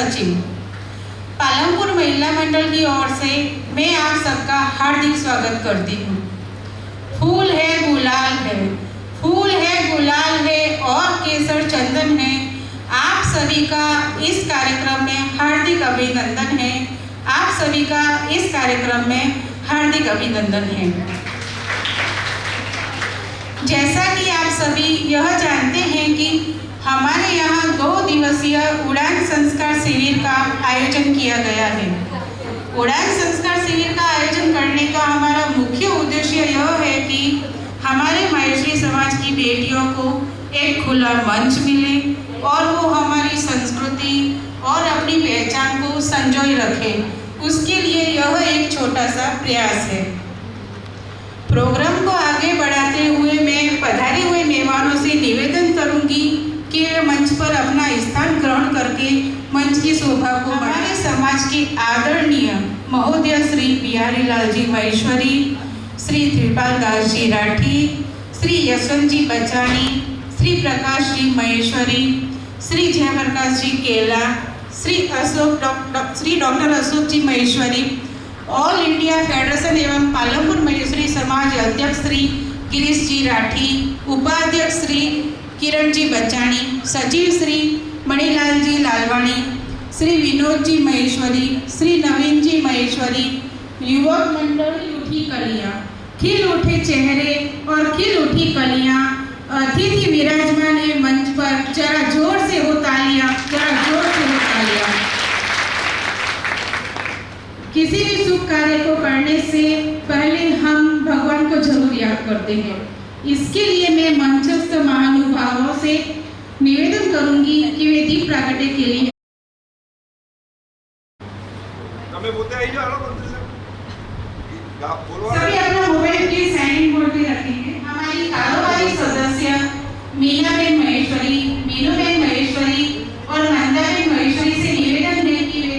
सचिव। पालमपुर महिला मंडल की ओर से मैं आप सबका हार्दिक स्वागत करती हूँ। फूल है गुलाल है, फूल है गुलाल है और केसर चंदन है। आप सभी का इस कार्यक्रम में हार्दिक अभिनंदन है। आप सभी का इस कार्यक्रम में हार्दिक अभिनंदन है। जैसा कि आप सभी यह जानते हैं कि हमारे यहाँ 2 दिवसीय उड़ान संस्कार शिविर का आयोजन किया गया है। उड़ान संस्कार शिविर का आयोजन करने का हमारा मुख्य उद्देश्य यह है कि हमारे महेश्वरी समाज की बेटियों को एक खुला मंच मिले और वो हमारी संस्कृति और अपनी पहचान को संजोए रखें। उसके लिए यह एक छोटा सा प्रयास है। प्रोग्राम को आगे बढ़ाते हुए मैं पधारे हुए मेहमानों से निवेदन करूंगी कि वे मंच पर अपना स्थान ग्रहण करके मंच की शोभा को हमारे समाज के आदरणीय महोदय श्री बिहारी लाल जी महेश्वरी, श्री त्रिपाल दास जी राठी, श्री यशवंत जी बचानी, श्री प्रकाश जी महेश्वरी, श्री जयप्रकाश जी केला, श्री डॉक्टर अशोक जी महेश्वरी, ऑल इंडिया फेडरेशन एवं पालमपुर महेश्वरी समाज अध्यक्ष श्री गिरीश जी राठी, उपाध्यक्ष श्री किरण जी बचानी, सचिव श्री मणिलाल जी लालवाणी, श्री विनोद जी महेश्वरी, श्री नवीन जी महेश्वरी, युवक मंडल उठी कलियां, खिल उठे चेहरे और खिल उठी कलियां, अतिथि विराजमान है मंच पर, जरा जोर से हो तालियां, जरा जोर से हो तालियां। किसी भी शुभ कार्य को करने से पहले हम भगवान को जरूर याद करते हैं। इसके लिए मैं मंचस्थ महानुभावों से निवेदन करूंगी कि वे दीप प्रागट्य के लिए सभी अपना मोबाइल प्लीज साइलेंट मोड पे रखेंगे। हमारी कारोबारी सदस्य मीनाबेन महेश्वरी, मीनूबेन महेश्वरी और नंदाबेन महेश्वरी से निवेदन है कि वे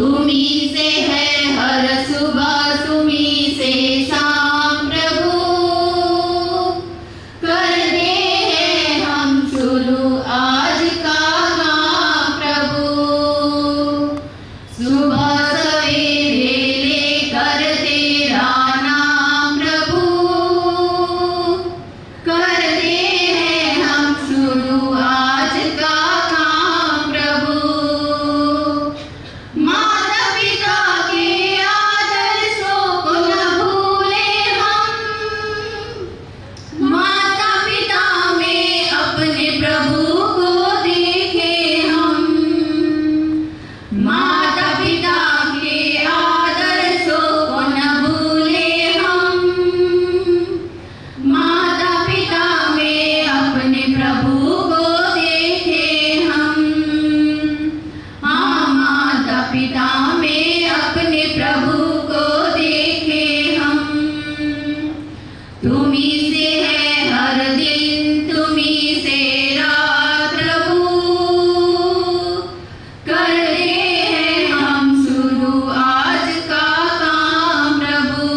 तुम्ही से है हर सुबह तुम्ही से शाम प्रभु कर दे हैं हम शुरू आज का काम प्रभु सुबह सवेरे लेकर तेरा नाम प्रभु कर दे हैं हम शुरू आज का काम प्रभु माता पिता के आदर्शों को न भूले हम माता पिता में अपने प्रभु को देखे हम माता पिता के आदर्शों को न भूले हम माता पिता में अपने प्रभु को देखे हम हाँ माता पिता में अपने प्रभु को देखे हम तुम्ही से है हर दिन तुम्ही से रात प्रभु कर दे हैं हम शुरू आज का काम प्रभु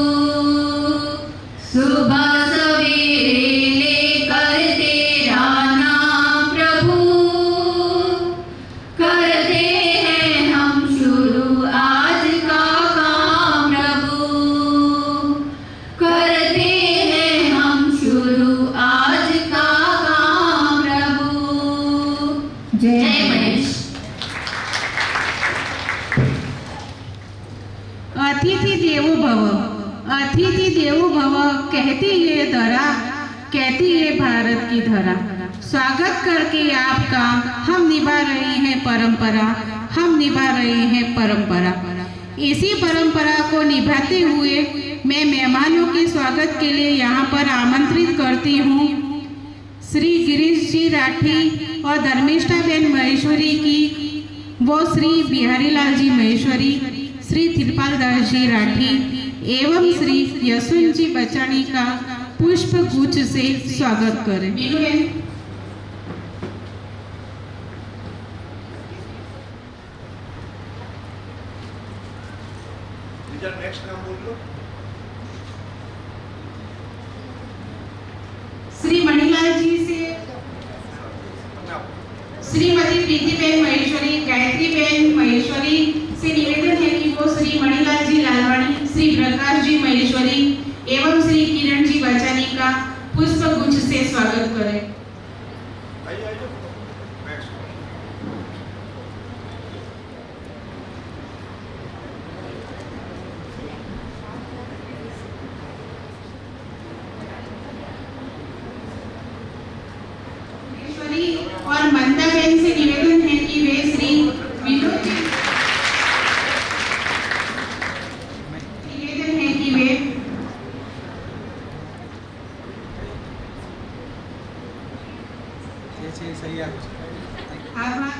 सुबह सवेरे लेकर तेरा नाम प्रभु कर दे हैं हम शुरू आज का काम प्रभु कर दे हैं हम शुरू आज का काम प्रभु जय महेश। अतिथि देवो भव, अतिथि देवो भव कहती ये धरा, कहती ये भारत की धरा। स्वागत करके आपका हम निभा रहे हैं परंपरा, हम निभा रहे हैं परंपरा। इसी परंपरा को निभाते हुए मैं मेहमानों के स्वागत के लिए यहाँ पर आमंत्रित करती हूँ श्री गिरीश जी राठी और धर्मिष्ठाबेन महेश्वरी की, वो श्री बिहारीलाल जी महेश्वरी, श्री तिरपाल दास जी राठी एवं श्री यशवंत जी बचाणी का पुष्प गुच्छ से स्वागत करें। नेक्स्ट नाम बोल लो। श्री मणिलाल जी से श्रीमती प्रीतिबेन महेश्वरी, गायत्रीबेन महेश्वरी से निवेदन है कि वो श्री मणिलाल जी लालवाणी, श्री प्रकाश जी महेश्वरी एवं श्री किरण जी बचानी का पुष्प गुच्छ से स्वागत करें। और मंदाबेन से निवेदन है कि वे श्री विनोद जी निवेदन है कि वे सही है। आभार।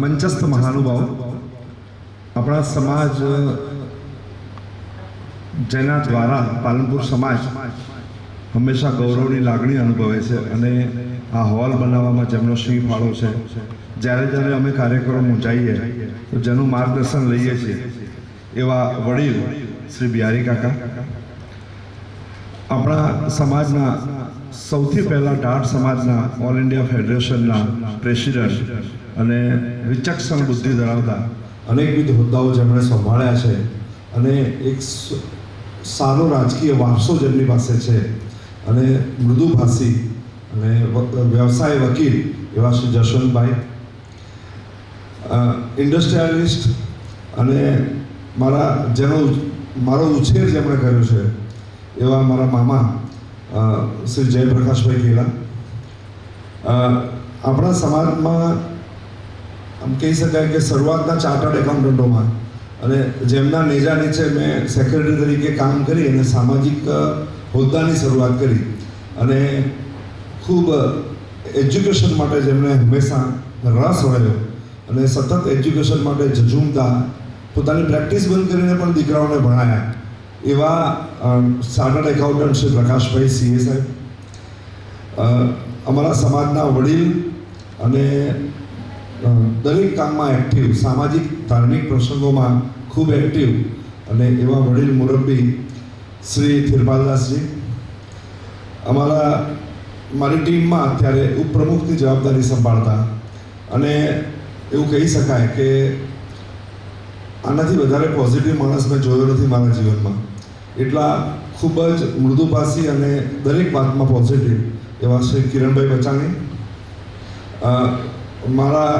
મંચસ્થ મહાનુભાવ આપણા સમાજ જેના દ્વારા પાલનપુર સમાજ હંમેશા ગૌરવની લાગણી અનુભવે છે અને આ હોલ બનાવવામાં જેમનો સિંહ ફાળો છે જ્યારે જ્યારે અમે કાર્યક્રમ ઊંચાઈએ તો જેનું માર્ગદર્શન લઈએ છીએ એવા વડીલ શ્રી બિહારી કાકા આપણા સમાજના સૌથી પહેલાં ઢાઢ સમાજના ઓલ ઇન્ડિયા ફેડરેશનના પ્રેસિડેન્ટ અને વિચક્ષણ બુદ્ધિ ધરાવતા અનેકવિધ હોદ્દાઓ જેમણે સંભાળ્યા છે અને એક સારો રાજકીય વારસો જેમની પાસે છે અને મૃદુભાષી અને વ્યવસાય વકીલ એવા શ્રી જશવંતભાઈ, ઇન્ડસ્ટ્રીયાલિસ્ટ અને મારો ઉછેર જેમણે કર્યો છે એવા મારા મામા શ્રી જયપ્રકાશભાઈ કેલા, આપણા સમાજમાં આમ કહી શકાય કે શરૂઆતના ચાર્ટર્ડ એકાઉન્ટન્ટોમાં અને જેમના નેજા નીચે મેં સેક્રેટરી તરીકે કામ કરી અને સામાજિક હોદ્દાની શરૂઆત કરી અને ખૂબ એજ્યુકેશન માટે જેમણે હંમેશા રસ વળ્યો અને સતત એજ્યુકેશન માટે ઝઝૂમતા પોતાની પ્રેક્ટિસ બંધ કરીને પણ દીકરાઓને ભણાયા એવા chartered accountant Shri Prakashbhai CA સાહેબ, અમારા સમાજના વડીલ અને દરેક કામમાં એક્ટિવ, સામાજિક ધાર્મિક પ્રસંગોમાં ખૂબ એક્ટિવ અને એવા વડીલ મુરબ્બી શ્રી થિરપાલદાસજી, મારી ટીમમાં અત્યારે ઉપપ્રમુખની જવાબદારી સંભાળતા, અને એવું કહી શકાય કે આનાથી વધારે પોઝિટિવ માણસ મેં જોયો નથી મારા જીવનમાં. એટલા ખૂબ જ મૃદુભાષી અને દરેક વાતમાં પોઝિટિવ એવા શ્રી કિરણભાઈ બચાણી. મારા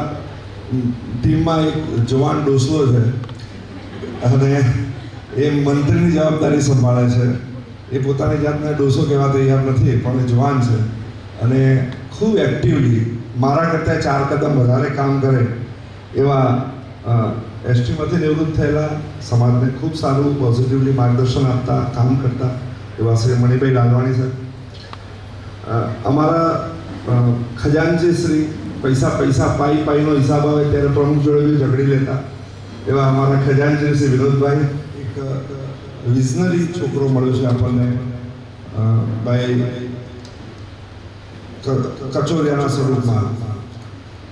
ટીમમાં એક જવાન ડોસલો છે અને એ મંત્રીની જવાબદારી સંભાળે છે. એ પોતાની જાતને ડોસો કહેવા તૈયાર નથી, પણ એ જવાન છે અને ખૂબ એક્ટિવલી મારા કરતાં 4 કદમ વધારે કામ કરે એવા એસટીમાંથી નિવૃત્ત થયેલા, સમાજને ખૂબ સારું પોઝિટિવલી માર્ગદર્શન આપતા, કામ કરતા એવા શ્રી મણિભાઈ લાલવાણી સાહેબ. અમારા ખજાનચી શ્રી પૈસા પાઈનો હિસાબ આવે ત્યારે પ્રમુખ જોડે બી ઝઘડી લેતા એવા અમારા ખજાનચી શ્રી વિનોદભાઈ. એક વિઝનરી છોકરો મળ્યો છે આપણને, ભાઈ કચોરિયાના સ્વરૂપમાં.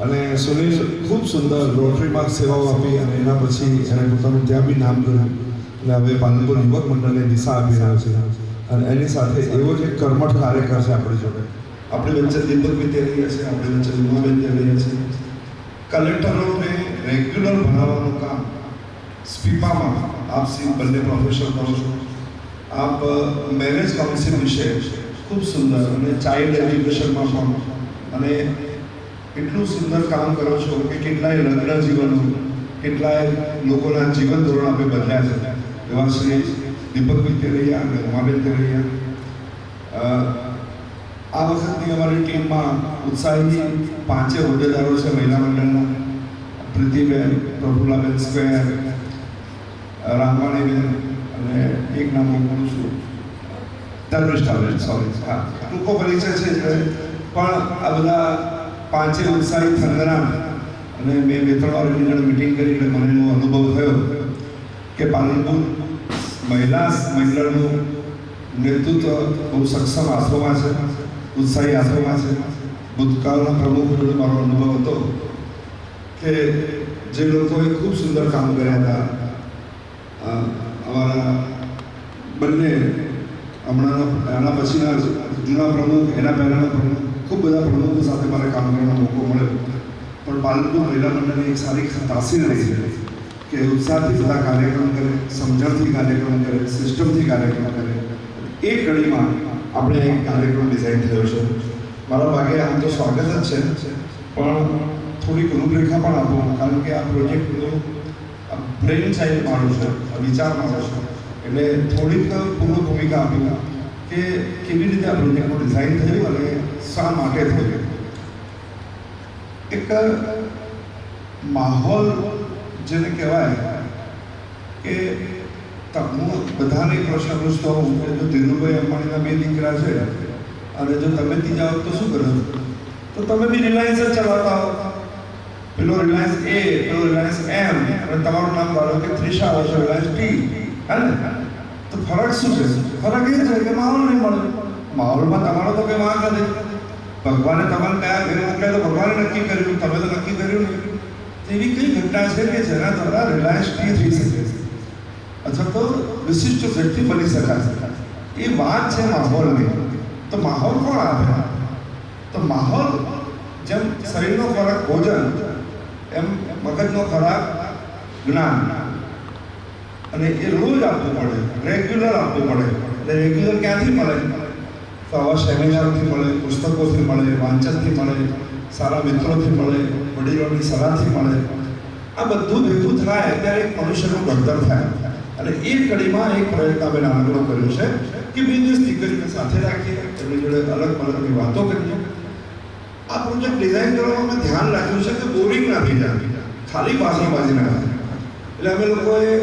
અને સુનિલ ખૂબ સુંદર રોટરીમાં સેવાઓ આપી અને એના પછી એણે પોતાનું ત્યાં બી નામ કર્યું અને હવે પાલનપુર યુવક મંડળને દિશા આપી રહ્યો છે. અને એની સાથે એવો જ એક કર્મઠ કાર્યકર છે આપણી જોડે. આપણી વચ્ચે દીપક બી તે રહ્યા છે, આપણી વચ્ચે ઉમાબેન તે રહ્યા છે. કલેક્ટરોને રેગ્યુલર ભણાવવાનું કામ સ્પીપામાં આપ બંને પ્રોફેસર કરો છો. આપ મેરેજ કાઉન્સિલ વિશે ખૂબ સુંદર અને ચાઇલ્ડ એજ્યુકેશનમાં પણ અને એટલું સુંદર કામ કરો છો કે કેટલાય લગ્ન જીવનો, કેટલાય લોકોના જીવન ધોરણ આપણે બદલ્યા છે. એવા શ્રી દીપકભાઈ તેરૈયા અને ઉમાબેન તેરૈયા. આ વખતની અમારી ટીમમાં ઉત્સાહી 5 હોદ્દેદારો છે મહિલા મંડળના. પ્રીતિબેન, પ્રફુલ્લાબેન સ્ક્વેર, રામવાણીબેન અને એક નામ હું બોલું છું, ધર્મિષ્ઠાબેન. સોરી, હા, ટૂંકો પરિચય છે પણ આ બધા 5 ઉત્સાહી થનગરામ. અને મેં 2-3 વાર એની જોડે મિટિંગ કરી એટલે મને એવો અનુભવ થયો કે પાલનપુર મહિલા મંડળનું નેતૃત્વ બહુ સક્ષમ હાથોમાં છે, ઉત્સાહી હાથોમાં છે. ભૂતકાળના પ્રમુખ જોડે મારો અનુભવ હતો કે જે લોકોએ ખૂબ સુંદર કામ કર્યા હતા. અમારા બંને હમણાં આના પછીના જૂના પ્રમુખ, એના પહેલાંના પ્રમુખ, ખૂબ બધા પ્રમુખો સાથે મારે કામ કરવાનો મોકો મળ્યો. પણ પાલનપુર મહિલા મંડળની એક સારી તાસીર રહી છે કે ઉત્સાહથી બધા કાર્યક્રમ કરે, સમજણથી કાર્યક્રમ કરે, સિસ્ટમથી કાર્યક્રમ કરે. એ કડીમાં આપણે એક કાર્યક્રમ ડિઝાઇન થયો છે. મારા ભાગે આમ તો સ્વાગત જ છે, પણ થોડીક રૂપરેખા પણ આપો, કારણ કે આ પ્રોજેક્ટનું બ્રેઇન ચાઇલ્ડ મારું છે, વિચાર મારો છે. એટલે થોડીક પૂર્વ ભૂમિકા આપી કે કેવી રીતે આ પ્રોજેક્ટનું ડિઝાઇન થયું અને શા માટે થયું. એક માહોલ જેને કહેવાય કે હું બધાને પ્રશ્ન પૂછતો હોઉં કે જો ધીરુભાઈ અંબાણીના 2 દીકરા છે અને જો તમે જાઓ તો શું કરો? તો તમે બી રિલાયન્સ જ ચલાવતા હો. પેલો રિલાયન્સ એ, પેલો રિલાયન્સ એમ, અને તમારું નામ ધારો કે ત્રિષા હોય છે, રિલાયન્સ ટી, હે ને? તો ફરક શું છે? ફરક એ છે કે માહોલ નહીં મળે. માહોલમાં તમારો તો કંઈ વાંક નથી. ભગવાને તમારે કયા ઘરે મોકલ્યા તો ભગવાને નક્કી કર્યું, તમે તો નક્કી કર્યું નહીં. એવી કઈ ઘટના છે કે જેના દ્વારા રિલાયન્સ ટી થઈ શકે અથવા તો વિશિષ્ટ વ્યક્તિ બની શકાય? એ વાત છે માહોલની. તો માહોલ કોણ આપે? તો માહોલ જેમ શરીરનો ખોરાક ભોજન, એમ મગજનો ખોરાક જ્ઞાન. અને એ રોજ આપવું પડે, રેગ્યુલર આપવું પડે. એટલે રેગ્યુલર ક્યાંથી મળે? તો આવા સેમિનારોથી મળે, પુસ્તકોથી મળે, વાંચનથી મળે, સારા મિત્રોથી મળે, વડીલોની સલાહથી મળે. આ બધું ભેગું થાય ત્યારે એક મનુષ્યનું ઘડતર થાય. અને એ કડીમાં એક પ્રયત્ન અમે નાનકડો કર્યો છે કે 2 દિવસ દીકરીને સાથે રાખીએ, એમની જોડે અલગ અલગની વાતો કરીએ. આ પ્રોજેક્ટ ડિઝાઇન કરવામાં મેં ધ્યાન રાખ્યું છે કે બોરિંગ ના થઈ જાય, ખાલી બાજી ના થાય. એટલે અમે લોકોએ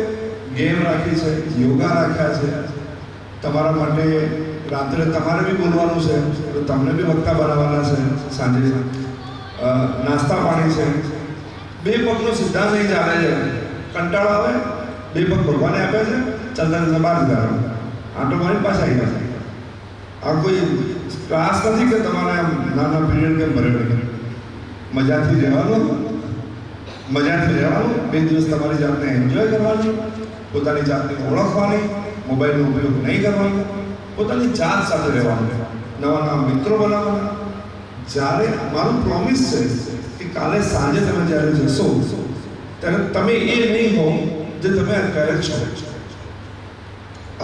ગેમ રાખી છે, યોગા રાખ્યા છે. તમારા માટે રાત્રે તમારે બી બોલવાનું છે, તો તમને બી વક્તા બનાવવાના છે. સાંજે નાસ્તા પાણી છે. 2 પગનો સિદ્ધાંત નહીં ચાલે છે. કંટાળો આવે, 2 પગ ભગવાને આપ્યા છે, ચંદન બહાર જવાનું. આટો મારી પાછા આવી ગયા. આ કોઈ ક્લાસ નથી કે તમારે આમ નાના પીરિયડ કે બરાબર મજાથી રહેવાનું, બે દિવસ તમારી જાતને એન્જોય કરવાની, પોતાની જાતને ઓળખવાની, મોબાઈલનો ઉપયોગ નહીં કરવાનો, પોતાની જાત સાથે રહેવાનું, નવા નવા મિત્રો બનાવવાના. જ્યારે મારું પ્રોમિસ છે કે કાલે સાંજે તમે જ્યારે જશો ત્યારે તમે એ નહીં હો જે તમે અત્યારે છો.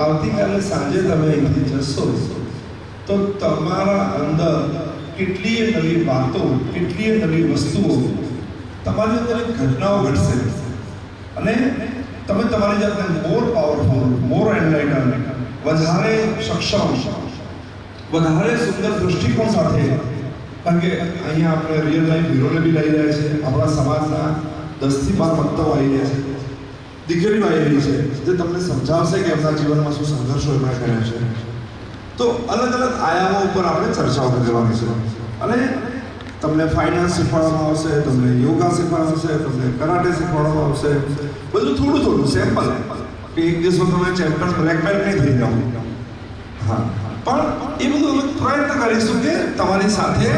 આવતીકાલે સાંજે તમે અહીંથી જશો તો તમારા અંદર કેટલીય નવી વાતો, કેટલીય નવી વસ્તુઓ, તમારી અંદર ઘટનાઓ ઘટશે અને તમે તમારી જાતને મોર પાવરફુલ, મોર એનલાઇટન, વધારે સક્ષમ, વધારે સુંદર દૃષ્ટિકોણ સાથે, કારણ કે અહીંયા આપણે રિયલ લાઈફ હીરોને બી લઈ રહ્યા છે, આપણા સમાજના 10 થી 12 વક્તાઓ આવી રહ્યા છે, દીકરીઓ આવી રહી છે જે તમને સમજાવશે કે એમના જીવનમાં શું સંઘર્ષો એમણે કર્યા છે. તો અલગ અલગ આયામો ઉપર આપણે ચર્ચાઓ કરવાની છે અને તમને ફાઇનાન્સ શીખવાડવામાં આવશે, તમને યોગા શીખવાડવામાં આવશે, તમને કરાટે શીખવાડવામાં આવશે, બધું થોડું થોડું સેમ્પલ કે એક દિવસમાં તમે ચેમ્પિયન બ્લેક બેલ્ટ નહીં થઈ જાઓ. હા, પણ એ બધું અમે પ્રયત્ન કરીશું કે તમારી સાથે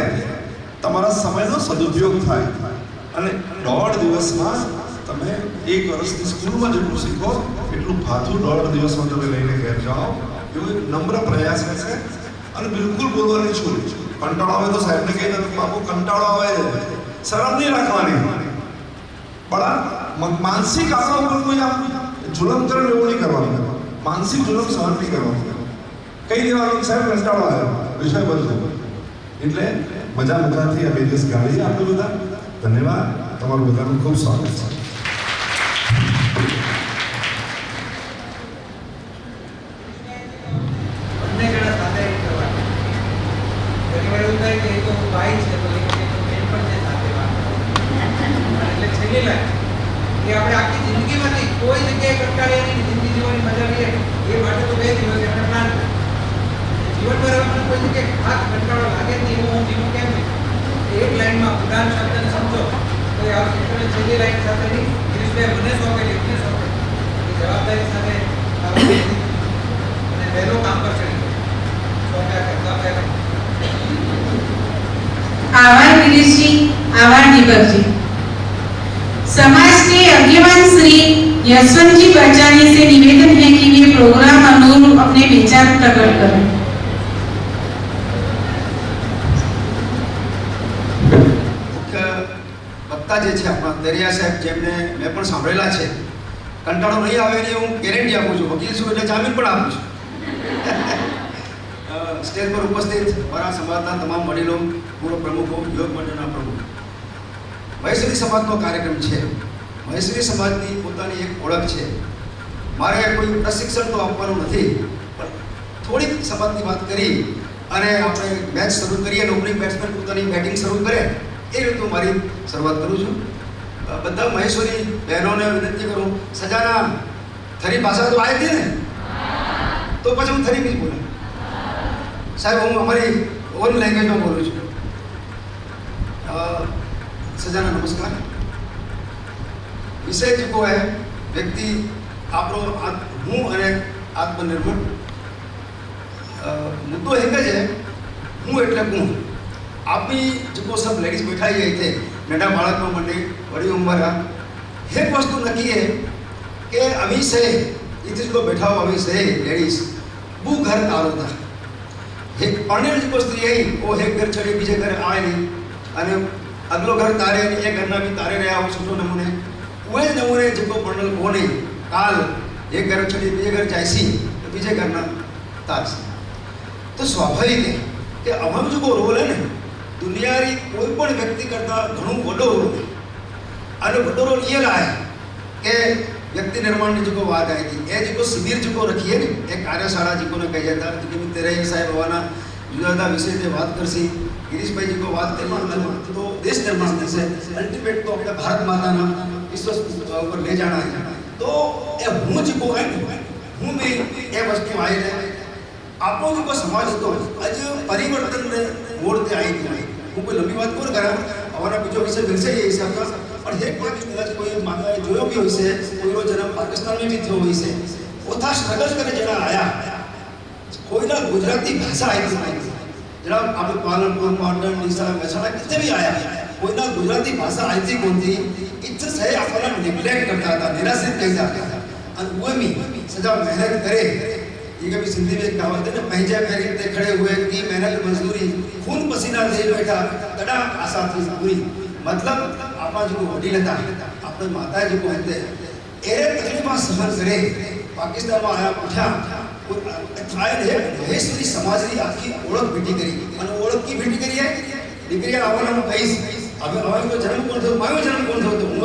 તમારા સમયનો સદુપયોગ થાય અને 1.5 દિવસમાં તમે 1 વર્ષની સ્કૂલમાં જેટલું શીખો એટલું ભાથું 1.5 દિવસમાં તમે લઈને ઘેર જાઓ એવો એક નમ્ર પ્રયાસ છે. અને બિલકુલ બોલવાની છૂટ, કંટાળો આવે તો સાહેબને કહી દો બાપુ કંટાળો આવે, શરમ નહીં રાખવાની, પણ માનસિક આપણા ઉપર કોઈ આમ જુલમ કરે એવું નહીં કરવાનું, માનસિક જુલમ સહન નહીં કરવાનું, કઈ દેવાનું સાહેબ કંટાળો આવ્યો વિષય બદલો. એટલે મજાથી આ 2 દિવસ ગાળીએ આપણે બધા. ધન્યવાદ, તમારું બધાનું ખૂબ સ્વાગત છે. આપણે આખી જિંદગીમાંથી કોઈ જગ્યાએ કંટાળીએ નહીં, જિંદગી જીવવાની મજા લઈએ એ માટે તો 2 દિવસ આપણે પ્લાન કરીએ. જીવનભર આપણને કોઈ જગ્યાએ ખાસ કંટાળો લાગે જ નહીં, હું જીવું કેમ નહીં. એક લાઈનમાં ઉડાન શબ્દને સમજો તો એ આવશે. છેલ્લી લાઈન સાથે નહીં, ગિરીશભાઈ મને સોંપેલી એમને સોંપેલી એ જવાબદારી સાથે અને વહેલો કામ પર ચડી સોંપ્યા કરતા પહેલા. आभार गिरीश जी, आभार दीपक जी। समाज के अग्रगण्य श्री यशवंत जी बचानी से निवेदन है कि ये प्रोग्राम अनुरूप अपने विचार प्रकट करें। મુખ્ય વક્તા જે છે આપણા દરિયા સાહેબ, જેમને મેં પણ સાંભળેલા છે, કંટાળો નહીં આવે એની હું ગેરંટી આપું છું, વકીલ છું એટલે જામીન પણ આપું છું. સ્ટેજ પર ઉપસ્થિત મારા સમાજના તમામ વડીલો, પૂર્વ પ્રમુખો, યોગ મંડળના પ્રમુખ, મહેશ્વરી સમાજનો કાર્યક્રમ છે. મહેશ્વરી સમાજની પોતાની એક ઓળખ છે. મારે કોઈ પ્રશિક્ષણ તો આપવાનું નથી, પણ થોડીક સમાજની વાત કરી અને આપણે મેચ શરૂ કરીએ અને ઓપનિંગ બેટ્સમેન પોતાની બેટિંગ શરૂ કરે એ રીતે હું મારી શરૂઆત કરું છું. બધા મહેશ્વરી બહેનોને વિનંતી કરું, સજાના થરી ભાષા તો આવી હતી ને, તો પછી હું થરી બી બોલું સાહેબ, હું અમારી ઓન લેંગ્વેજમાં બોલું છું. સજાના નમસ્કાર. વિષય જેકો હે વ્યક્તિ આપણો હું અને આત્મનિર્ભર. મુદ્દો એક જ है, હું એટલે હું. આપણી જેકો સબ લેડીઝ બેઠા ही थे, नंढा बाळकમાં મંડી વડી ઉંમર, એક વસ્તુ નક્કી है કે અભી से इथे जो बैठा हो अभी से लेडीज वो घर तारो था. एक परણેલ जो स्त्री है वो एक घर छड़ी बीजे घर आए नहीं અને अगलो घर तारे एक घर ना भी तारे रहा हो सुठो नमूने वो नमूने जो परણેલ को नहीं काल एक घर छड़ी बीजे घर जायसी तो बीजे घर ना तारसी. तो स्वाभाविक है कि अमम जो रोल है ने दुनियारी कोई पण व्यक्ति करता घणो वडो रोल है. અને વડો રોલ ये रहा है कि व्यक्ति निर्माण ની जो बात आई थी ए जो शिविर जो रखी है ने एक कार्यशाला जो ने कही जाता कि तेरे साहेब होवाना जुदा जुदा विषय से बात करसी. गिरीश भाई जी को बात करना तो देश निर्माण से अल्टीमेट तो अपने भारत माता ना विश्व पर ले जाना है. तो ए हूँ जो है हूँ भी ए वस्तु आई है आपको जो समाज तो आज परिवर्तन ने मोड़ते आई थी. हूँ कोई लंबी बात कोण करा हमारा बीजो विषय मिलसे ये हिसाब का और एक बात कदाच कोई माता जो भी होइसे कोईनो जन्म पाकिस्तान में भी थयो होइसे ओथा स्ट्रगल करे जरा आया कोईना गुजराती भाषा आई थी जनाब आप पालनपुर पाटण ડીસા મહેસાણા कितने भी आया कोईना गुजराती भाषा आई थी कौन थी इतना सही आपका निग्लेक्ट करता था निराशित कर जाता था और वो भी सजा मेहनत करे ये कभी सिंधी में कहावत है ना पंहिंजे पैर ते खड़े हुए की मेहनत मजदूरी खून पसीना दे बैठा तड़ा आशा थी पूरी मतलब आपा जो वडील था अपने माता जो कहते एरे तकलीफा सहन करे पाकिस्तान में आया उठा થાય ને મહેશ્વરી સમાજની આખી ઓળખ ભેટી કરી અને ઓળખ કી ભેટી કરી है દીકરી આવવાનો કહીશ હવે હવે જન્મ કોણ થયો મારો જન્મ કોણ થયો હું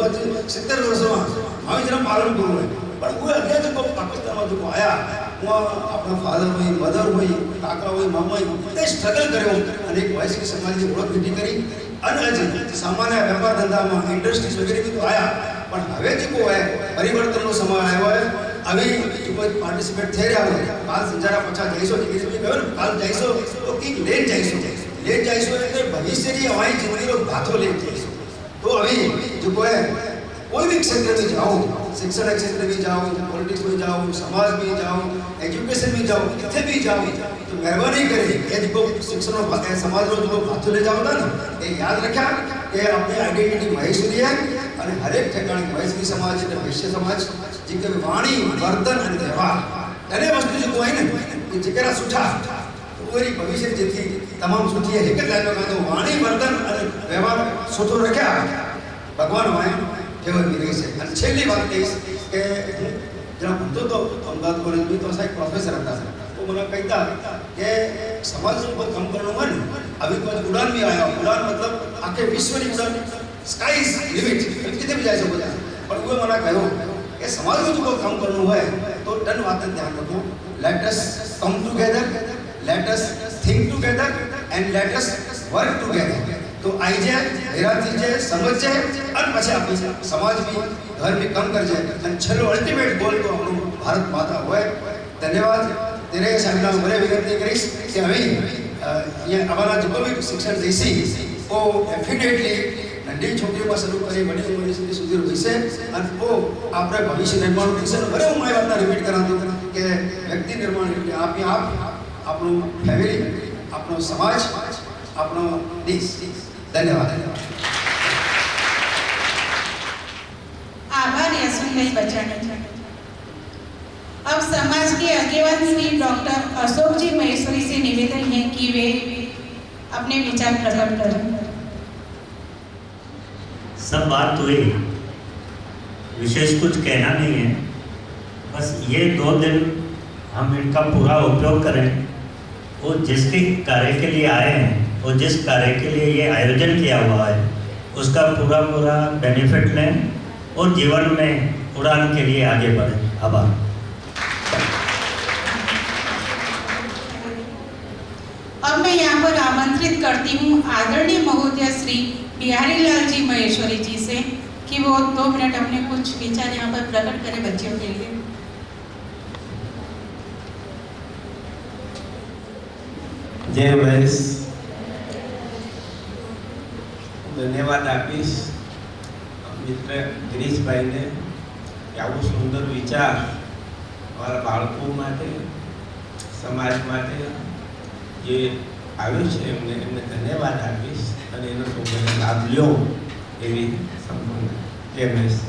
70 વર્ષમાં મારો જન્મ પાલનપુર હોય પણ હું અગે જો પાકિસ્તાનમાં જો આયા હું આપણા ફાધર હોય મધર હોય કાકા હોય મામા હોય તે સ્ટ્રગલ કર્યો અને એક વૈશ્વિક સમાજની ઓળખ ભેટી કરી અને સામાન્ય વેપાર ધંધામાં ઇન્ડસ્ટ્રીઝ વગેરે भी तो आया પણ હવે જો है પરિવર્તનનો સમય આવ્યો है अभी जो कोई पार्टिसिपेट थे रहा है काल संजारा पछा जाइसो इंग्लिश में कहो काल जाइसो तो की लेट जाइसो એટલે ભવિષ્યની અમારી જિંદગીનો ભાથો લેટ जाइसो तो अभी जो कोई भी क्षेत्र में जाओ शिक्षण क्षेत्र में जाओ पॉलिटिक्स में जाओ समाज में जाओ एजुकेशन में जाओ कितने भी जाओ तो मेहरबानी करे ये जो शिक्षण समाज रो जो भाथो ले जाओ ना ये याद रखा कि अपनी आइडेंटिटी महेश्वरी है और हर एक ठिकाने महेश्वरी समाज એટલે વૈશ્ય સમાજ जी के वाणी वर्तन और व्यवहार अने वस्तु जो है ना कि जेकरा सुठा तो ओरी भविष्य जेथी तमाम सुठी है एक टाइम में तो वाणी वर्तन और व्यवहार सुठो रखा भगवान माय केवल भी रही से और छेली बात है कि जब तो अहमदाबाद कॉलेज में तो ऐसा एक प्रोफेसर था वो मुझे कहता कि समाज को कम करना है अभी कुछ उड़ान भी आया उड़ान मतलब आके विश्व की उड़ान स्काई इज लिमिट कितने भी जा सको पर वो मना कहो कि समाज में जो काम करना है तो टन बात ध्यान रखो let us come together let us think together and let us work together तो आई जाए हेरा थी जाए समझ जाए और पछे आपनी समाज भी घर भी कम कर जाए और छलो अल्टीमेट गोल तो हम भारत माता हुए धन्यवाद तेरे शामिल बड़े विनती करीश कि अभी ये हमारा जो भी शिक्षण देसी वो डेफिनेटली नंढी छोकरी में शुरू करी बड़ी उम्र सुधी होइसे और वो आपरे भविष्य निर्माण थीसे बड़े मैं वातना रिपीट करा दो कि व्यक्ति निर्माण એટલે आप આપણું ફેમિલી આપણો સમાજ આપણો દેશ धन्यवाद आभार यशवंत बचाने। अब समाज के आगेवान श्री डॉक्टर अशोक जी महेश्वरी से निवेदन है कि वे अपने विचार प्रकट करें। सब बात हुई, विशेष कुछ कहना नहीं है, बस ये 2 दिन हम इनका पूरा उपयोग करें और जिसके कार्य के लिए आए हैं और जिस कार्य के लिए ये आयोजन किया हुआ है उसका पूरा बेनिफिट लें और जीवन में उड़ान के लिए आगे बढ़ें। आभार। अब मैं यहाँ पर आमंत्रित करती हूँ आदरणीय महोदय श्री बिहारी लाल जी महेश्वरी जी से कि वो 2 मिनट अपने कुछ विचार यहाँ पर प्रकट करें बच्चों के लिए। जय महेश धन्यवाद आपीश मित्र गिरीश भाई ने आवो सुंदर विचार और बाळको माटे समाज माटे ये આવ્યો છે એમને ધન્યવાદ આપીશ અને એનો સૌને લાભ લ્યો એવી સંપૂર્ણ જય મહેશ।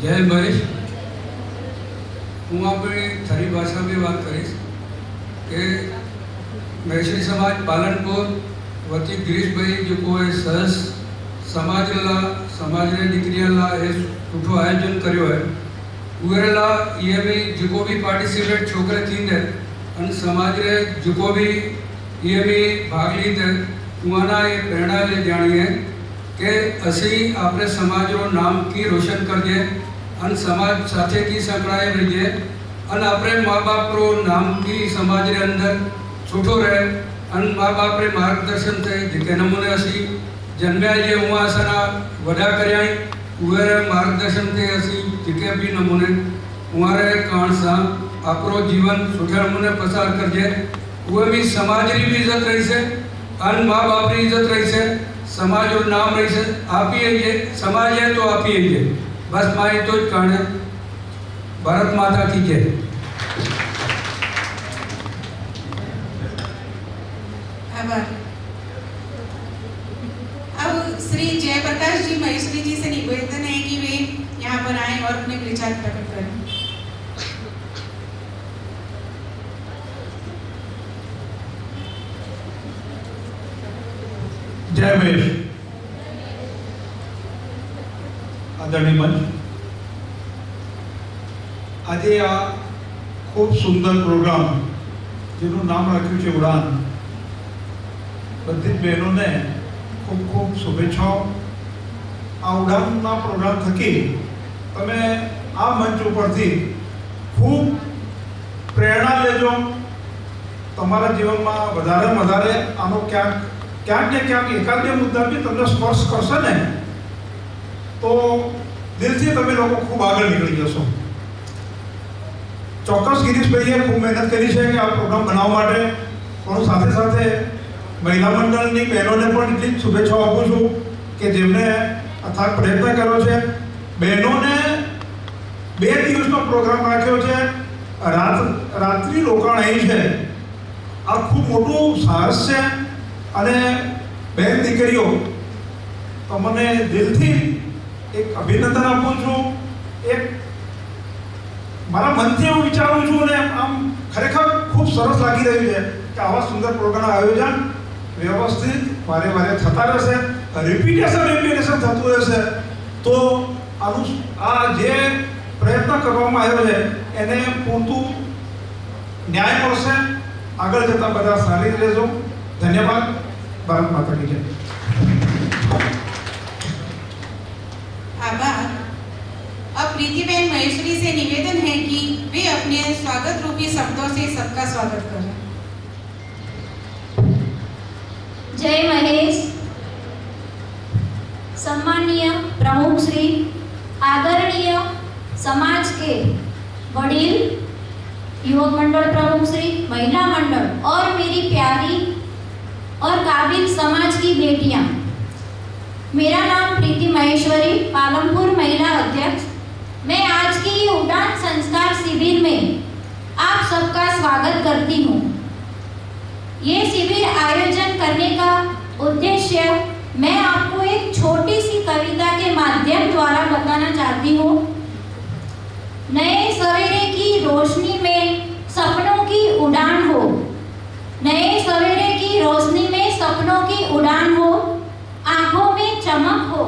जय महेश हूँ अपनी थारी भाषा में बात करीश कि महेश्वरी समाज पालनपुर वती गिरीश भाई जो कोई सरस समाज ने दीकरीला सुठो आयोजन करो है उला ये भी जो भी पार्टिसिपेट छोकरे थींदे अन समाज रे जो भी ये भी भाग लीधे उना ये प्रेरणा ले जानी है कि असी अपने समाज रो नाम की रोशन कर दे अन समाज साथे की संकड़ाए रहिए अन अपने माँ बाप रो नाम की समाज रे अंदर छूटो रहे अन माँ बाप रे मार्गदर्शन थे जिके नमूने असी जन्म्या जे हुआ असना वडा करयाई उहे मार्गदर्शन थे असी जिके भी नमूने उहारे कारण सा आपरो जीवन सुठे नमूने पसार कर जे उहे भी समाज री भी इज्जत रही से अन माँ बाप री इज्जत रही से समाज और नाम रही से आप ही है समाज है तो आप ही है बस माँ तो कारण भारत माता की जय। વિચાર પ્રકટ કરે. જય મહેશ. આદરણીય મંચ, આજે આ ખૂબ સુંદર પ્રોગ્રામ જેનું નામ રાખ્યું છે ઉડાન, બધી જ બહેનોને ખૂબ ખૂબ શુભેચ્છાઓ. આ ઉડાનના પ્રોગ્રામ થકી તમે આ મંચ ઉપરથી ખૂબ પ્રેરણા લેજો. તમારા જીવનમાં વધારે આનો ક્યાંક ને ક્યાંક એકાદ બે મુદ્દા બી તમને સ્પર્શ કરશે ને તો દિલથી તમે લોકો ખૂબ આગળ નીકળી જશો. ચોક્કસ ગિરીશભાઈએ ખૂબ મહેનત કરી છે કે આ પ્રોગ્રામ બનાવવા માટે, પણ સાથે સાથે મહિલા મંડળની બહેનોને પણ એટલી જ શુભેચ્છાઓ આપું છું કે જેમણે અથાગ પ્રયત્ન કર્યો છે. બહેનોને 2 દિવસનો પ્રોગ્રામ રાખ્યો છે, રાત્રિ રોકાણ અહીં છે. આ ખૂબ મોટું સાહસ છે અને બહેન દીકરીઓ તમને દિલથી એક અભિનંદન આપું છું. એક મારા મનથી હું વિચારું છું અને આમ ખરેખર ખૂબ સરસ લાગી રહ્યું છે કે આવા સુંદર પ્રોગ્રામનું આયોજન વ્યવસ્થિત વારે થતા રહેશે, રિપીટેશન થતું રહેશે તો આ જે પ્રયત્ન કરવામાં આવ્યો છે એને પૂરતું ન્યાય મળશે. આગળ જતા બધા સારી રીતે રહેજો. धन्यवाद. भारत माता की जय. आभार. अब प्रीतिबेन महेश्वरी से निवेदन है कि वे अपने स्वागत रूपी शब्दों से सबका स्वागत करें. जय महेश. सम्माननीय प्रमुख श्री, आदरणीय समाज के वडील, युवक मंडल प्रमुख श्री, महिला मंडल और मेरी प्यारी और काबिल समाज की बेटियां. मेरा नाम प्रीति महेश्वरी, पालमपुर महिला अध्यक्ष. मैं आज की उड़ान संस्कार शिविर में आप सबका स्वागत करती हूँ. ये शिविर आयोजन करने का उद्देश्य मैं आपको एक छोटी सी कविता के माध्यम द्वारा बताना चाहती हूँ. नए सवेरे की रोशनी में सपनों की उड़ान हो, नए सवेरे की रोशनी में सपनों की उड़ान हो, आंखों में चमक हो,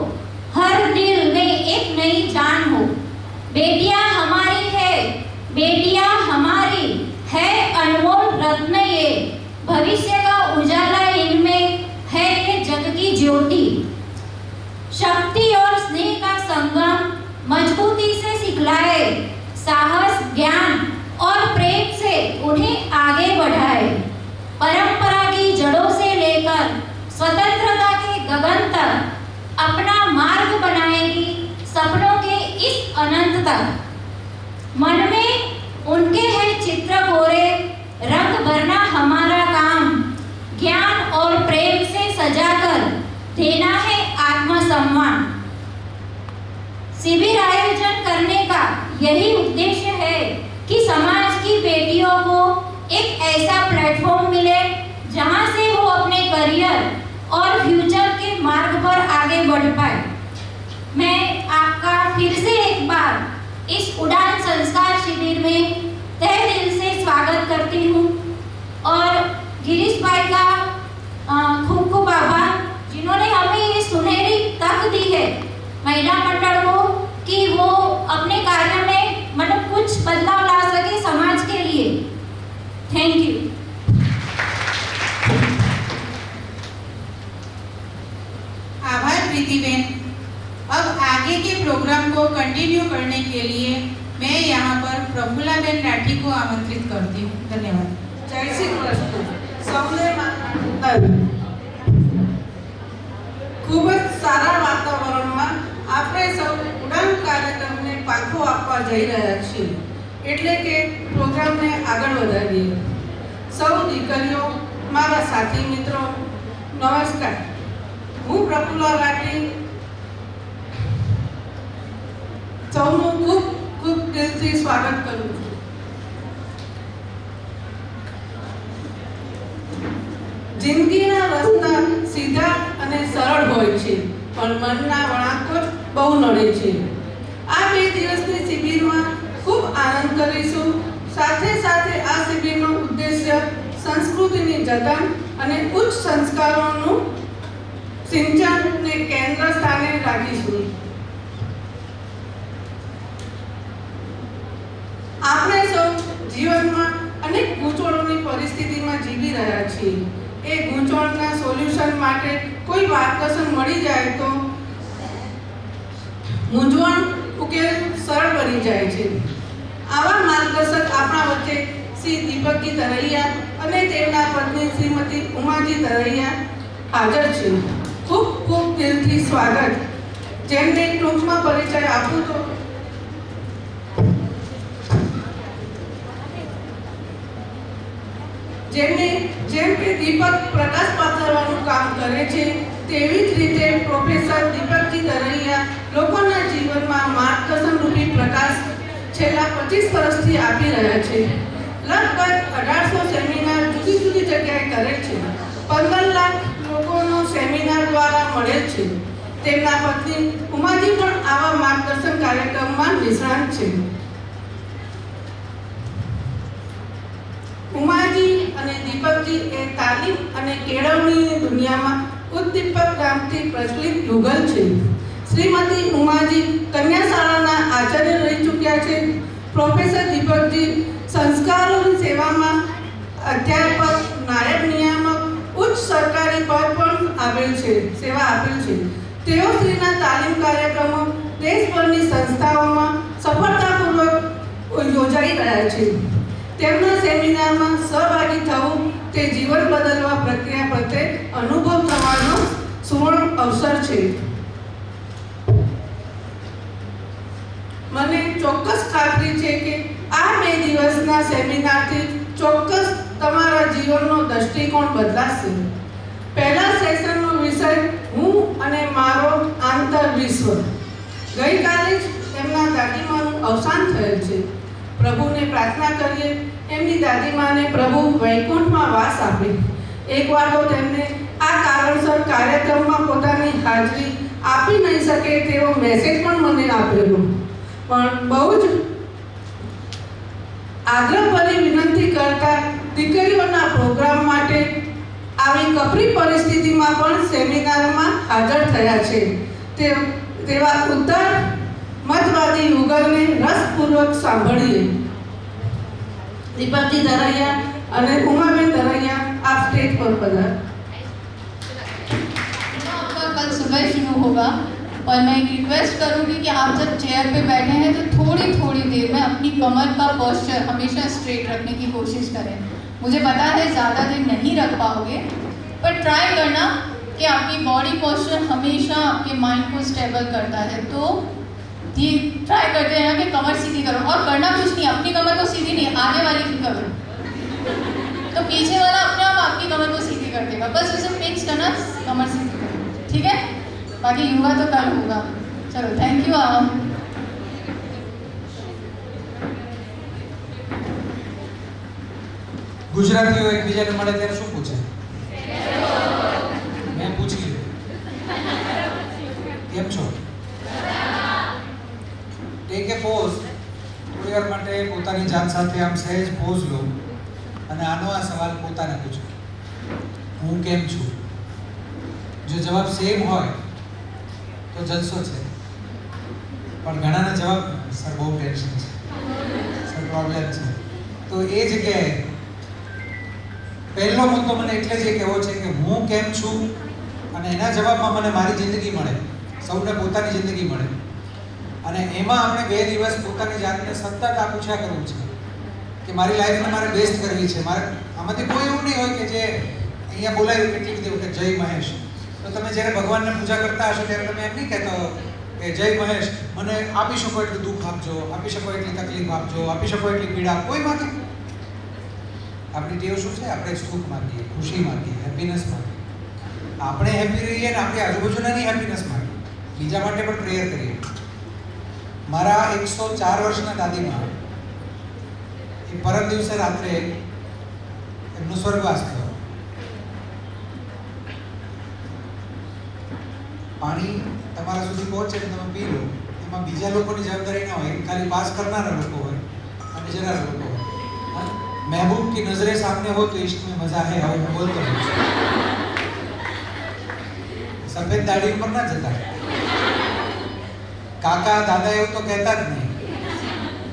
हर दिल में एक नई जान हो. बेटियां हमारी है, बेटियां हमारी है, अनमोल रत्न ये, भविष्य का उजाला इनमें है, ये जग की ज्योति. शक्ति और स्नेह का संगम मजबूती से सिखलाए, साहस, ज्ञान और प्रेम से उन्हें आगे बढ़ाए. परंपरा की जड़ों से लेकर स्वतंत्रता के गगन तक अपना मार्ग बनाएगी, सपनों के इस अनंत तक. मन में उनके है चित्र कोरे, रंग भरना हमारा काम, ज्ञान और प्रेम से सजाकर देना है आत्मसम्मान. शिविर आयोजन करने का यही उद्देश्य है कि समाज की बेटियों को एक ऐसा प्लेटफॉर्म मिले जहां से वो अपने करियर और फ्यूचर के मार्ग पर आगे बढ़ पाए. मैं आपका फिर से एक बार इस उड़ान संस्कार शिविर में तहे दिल से स्वागत करती हूँ और गिरीश भाई का खूब खूब आभार जिन्होंने हमें ये सुनहरी तक दी है महिला मंडल को कि वो अपने कार्य में मतलब कुछ बदलाव ला सके समाज के लिए. Thank you. आभार प्रीतिबेन. अब आगे के प्रोग्राम को कंटिन्यू करने के लिए मैं यहाँ पर प्रफुल्लाबेन राठी को आमंत्रित करती हूँ. धन्यवाद. जय श्री कृष्ण. સૌને ખૂબ જ સારા વાતાવરણમાં આપણે સૌ ઉડાન કાર્યક્રમને પાખો આપવા જઈ રહ્યા છીએ, એટલે કે પ્રોગ્રામને આગળ વધારીએ. સૌ દીકરીઓ, મારા સાથી મિત્રો, નમસ્કાર. હું પ્રફુલ્લા રાઠી સૌનું ખૂબ ખૂબ દિલથી સ્વાગત કરું છું. જિંદગીના રસ્તા સીધા અને સરળ હોય છે, પણ મનના વળાંકો બહુ નડે છે. આ 2 દિવસની શિબિરમાં ખૂબ આનંદ કરીશું. સાથે સાથે આ શિબિરનો ઉદ્દેશ્ય સંસ્કૃતિની જતન અને ઉચ્ચ સંસ્કારોનું સિંચનને કેન્દ્ર સ્થાને રાખીશું. આપણે સૌ જીવનમાં અનેક ગૂંચવણોની પરિસ્થિતિમાં જીવી રહ્યા છીએ. એ ગૂંચવણના સોલ્યુશન માટે કોઈ માર્ગદર્શન મળી જાય તો મૂંઝવણ ઉકેલ સરળ બની જાય છે. આવા માર્ગદર્શક આપણા વચ્ચે શ્રી દીપકજી તરૈયા અને તેમના પત્ની શ્રીમતી ઉમાજી તરૈયા હાજર છે. ખૂબ ખૂબ દિલથી સ્વાગત. જેમને ટૂંકમાં પરિચય આપું તો જેમ કે દીપક પ્રકાશ પાથરવાનું કામ કરે છે, તેવી જ રીતે પ્રોફેસર દીપકજી તરૈયા લોકોના જીવનમાં માર્ગદર્શન રૂપી પ્રકાશ છેલ્લા 25 વર્ષથી આપી રહ્યા છે. લગભગ 1800 સેમિનાર જુદી જુદી જગ્યાએ કરે છે. 15 લાખ લોકોનો સેમિનાર દ્વારા મળેલ છે. તેમના પત્ની ઉમાજી પણ આવા માર્ગદર્શન કાર્યક્રમમાં નિષ્ણાત છે. ઉમાજી અને દીપકજી એ તાલીમ અને કેળવણીની દુનિયામાં ઉદ્દીપક નામથી પ્રચલિત યુગલ છે. શ્રીમતી ઉમાજી કન્યા શાળાના આચાર્ય રહી ચૂક્યા છે. પ્રોફેસર દીપકજી સંસ્કારોની સેવામાં અધ્યાપક, નાયબ નિયામક, ઉચ્ચ સરકારી પદ પણ સેવા આપેલ છે. તેઓ શ્રીના તાલીમ કાર્યક્રમો દેશભરની સંસ્થાઓમાં સફળતાપૂર્વક યોજાઈ રહ્યા છે. તેમના સેમિનારમાં સહભાગી થવું તે જીવન બદલવા પ્રક્રિયા પ્રત્યે અનુભવ થવાનો સુવર્ણ અવસર છે. મને ચોક્કસ ખાતરી છે કે આ 2 દિવસના સેમિનારથી ચોક્કસ તમારા જીવનનો દૃષ્ટિકોણ બદલાશે. પહેલા સેશનનો વિષય હું અને મારો આંતરવિશ્વ. ગઈકાલે જ એમના દાદીમાનું અવસાન થયેલ છે. પ્રભુને પ્રાર્થના કરીએ એમની દાદીમાને પ્રભુ વૈકુંઠમાં વાસ આપે. એકવાર તો તેમને આ કારણસર કાર્યક્રમમાં પોતાની હાજરી આપી નહીં શકે તેવો મેસેજ પણ મને આપેલો, પણ બહુ જ આગ્રહભરી વિનંતી કરતા દીકરીઓના પ્રોગ્રામ માટે આવી કપરી પરિસ્થિતિમાં પણ સેમિનારમાં હાજર થયા છે. તેવા ઉદ્ધાર મતવાદી યુગલને રસપૂર્વક સાંભળીએ. દીપકજી તરૈયા અને उमाबेन तरैया आप स्टेज पर पधार. आपका कल सुबह शुरू होगा और मैं एक रिक्वेस्ट करूंगी कि आप जब चेयर पे बैठे हैं तो थोड़ी थोड़ी देर में अपनी कमर का पोस्चर हमेशा स्ट्रेट रखने की कोशिश करें. मुझे पता है ज़्यादा देर नहीं रख पाओगे, पर ट्राई करना कि आपकी बॉडी पोस्चर हमेशा आपके माइंड को स्टेबल करता है. तो ये ट्राई करते हैं कि कमर सीधी करो, और करना कुछ नहीं, अपनी कमर को सीधी नहीं, आगे वाली की कमर, तो पीछे वाला अपने आप आपकी कमर को सीधी कर देगा. बस उसे फिक्स करना, कमर सीधी करना. ठीक है, बाकी युवा तो कल होगा. चलो, थैंक यू. ગુજરાતીઓ એકબીજાને મળે ત્યારે શું પૂછે? મેં પૂછી લીધું. કેમ છો? ટેક એ પોઝ. થોડી વાર માટે પોતાની જાત સાથે આમ સહેજ પોઝ લો અને આનો આ સવાલ પોતાને પૂછો, હું કેમ છું? જો જવાબ સેમ હોય તો જલસો છે, પણ ઘણાના જવાબ સર બહુ ટેન્શન છે, સર પ્રોબ્લેમ છે. તો એ જગ્યાએ પહેલો મુદ્દો મને એટલે જ એ કહેવો છે કે હું કેમ છું અને એના જવાબમાં મને મારી જિંદગી મળે, સૌને પોતાની જિંદગી મળે. અને એમાં આપણે 2 દિવસ પોતાની જાતને સતત આ પૂછ્યા કરવું છે કે મારી લાઈફને મારે બેસ્ટ કરવી છે. મારે આમાંથી કોઈ એવું નહીં હોય કે જે અહીંયા બોલાયું કેટલી બધી વખત જય મહેશ, તો તમે જ્યારે ભગવાનને પૂજા કરતા હશો ત્યારે તમે એમ નહીં કહેતો કે જય મહેશ મને આપી શકો એટલું દુઃખ આપજો, આપી શકો એટલી તકલીફ આપજો, આપી શકો એટલી પીડા. કોઈ માંગે. આપણી ટેવ શું છે? આપણે સુખ માંગીએ, ખુશી માંગીએ, હેપીનેસ માંગીએ. આપણે હેપી રહીએ ને આપણી આજુબાજુનાની હેપીનેસ માંગીએ, બીજા માટે પણ પ્રેયર કરીએ. મારા 104 વર્ષના દાદીમાં એ પરમ દિવસે રાત્રે એમનો સ્વર્ગવાસ થયો. પાણી તમારા સુધી પહોંચે ને તમે પી લો, એમાં બીજા લોકોની જવાબદારી ના હોય, ખાલી પાસ કરનારા લોકો હોય અને જરા લોકો હોય. હા? महबूब की नजरें सामने हो तो इश्क में मजा है, હવે હું બોલતો રહું છું. સફેદ દાઢી ઉપર ના જતા, કાકા દાદા એવું તો કહેતા જ નહીં.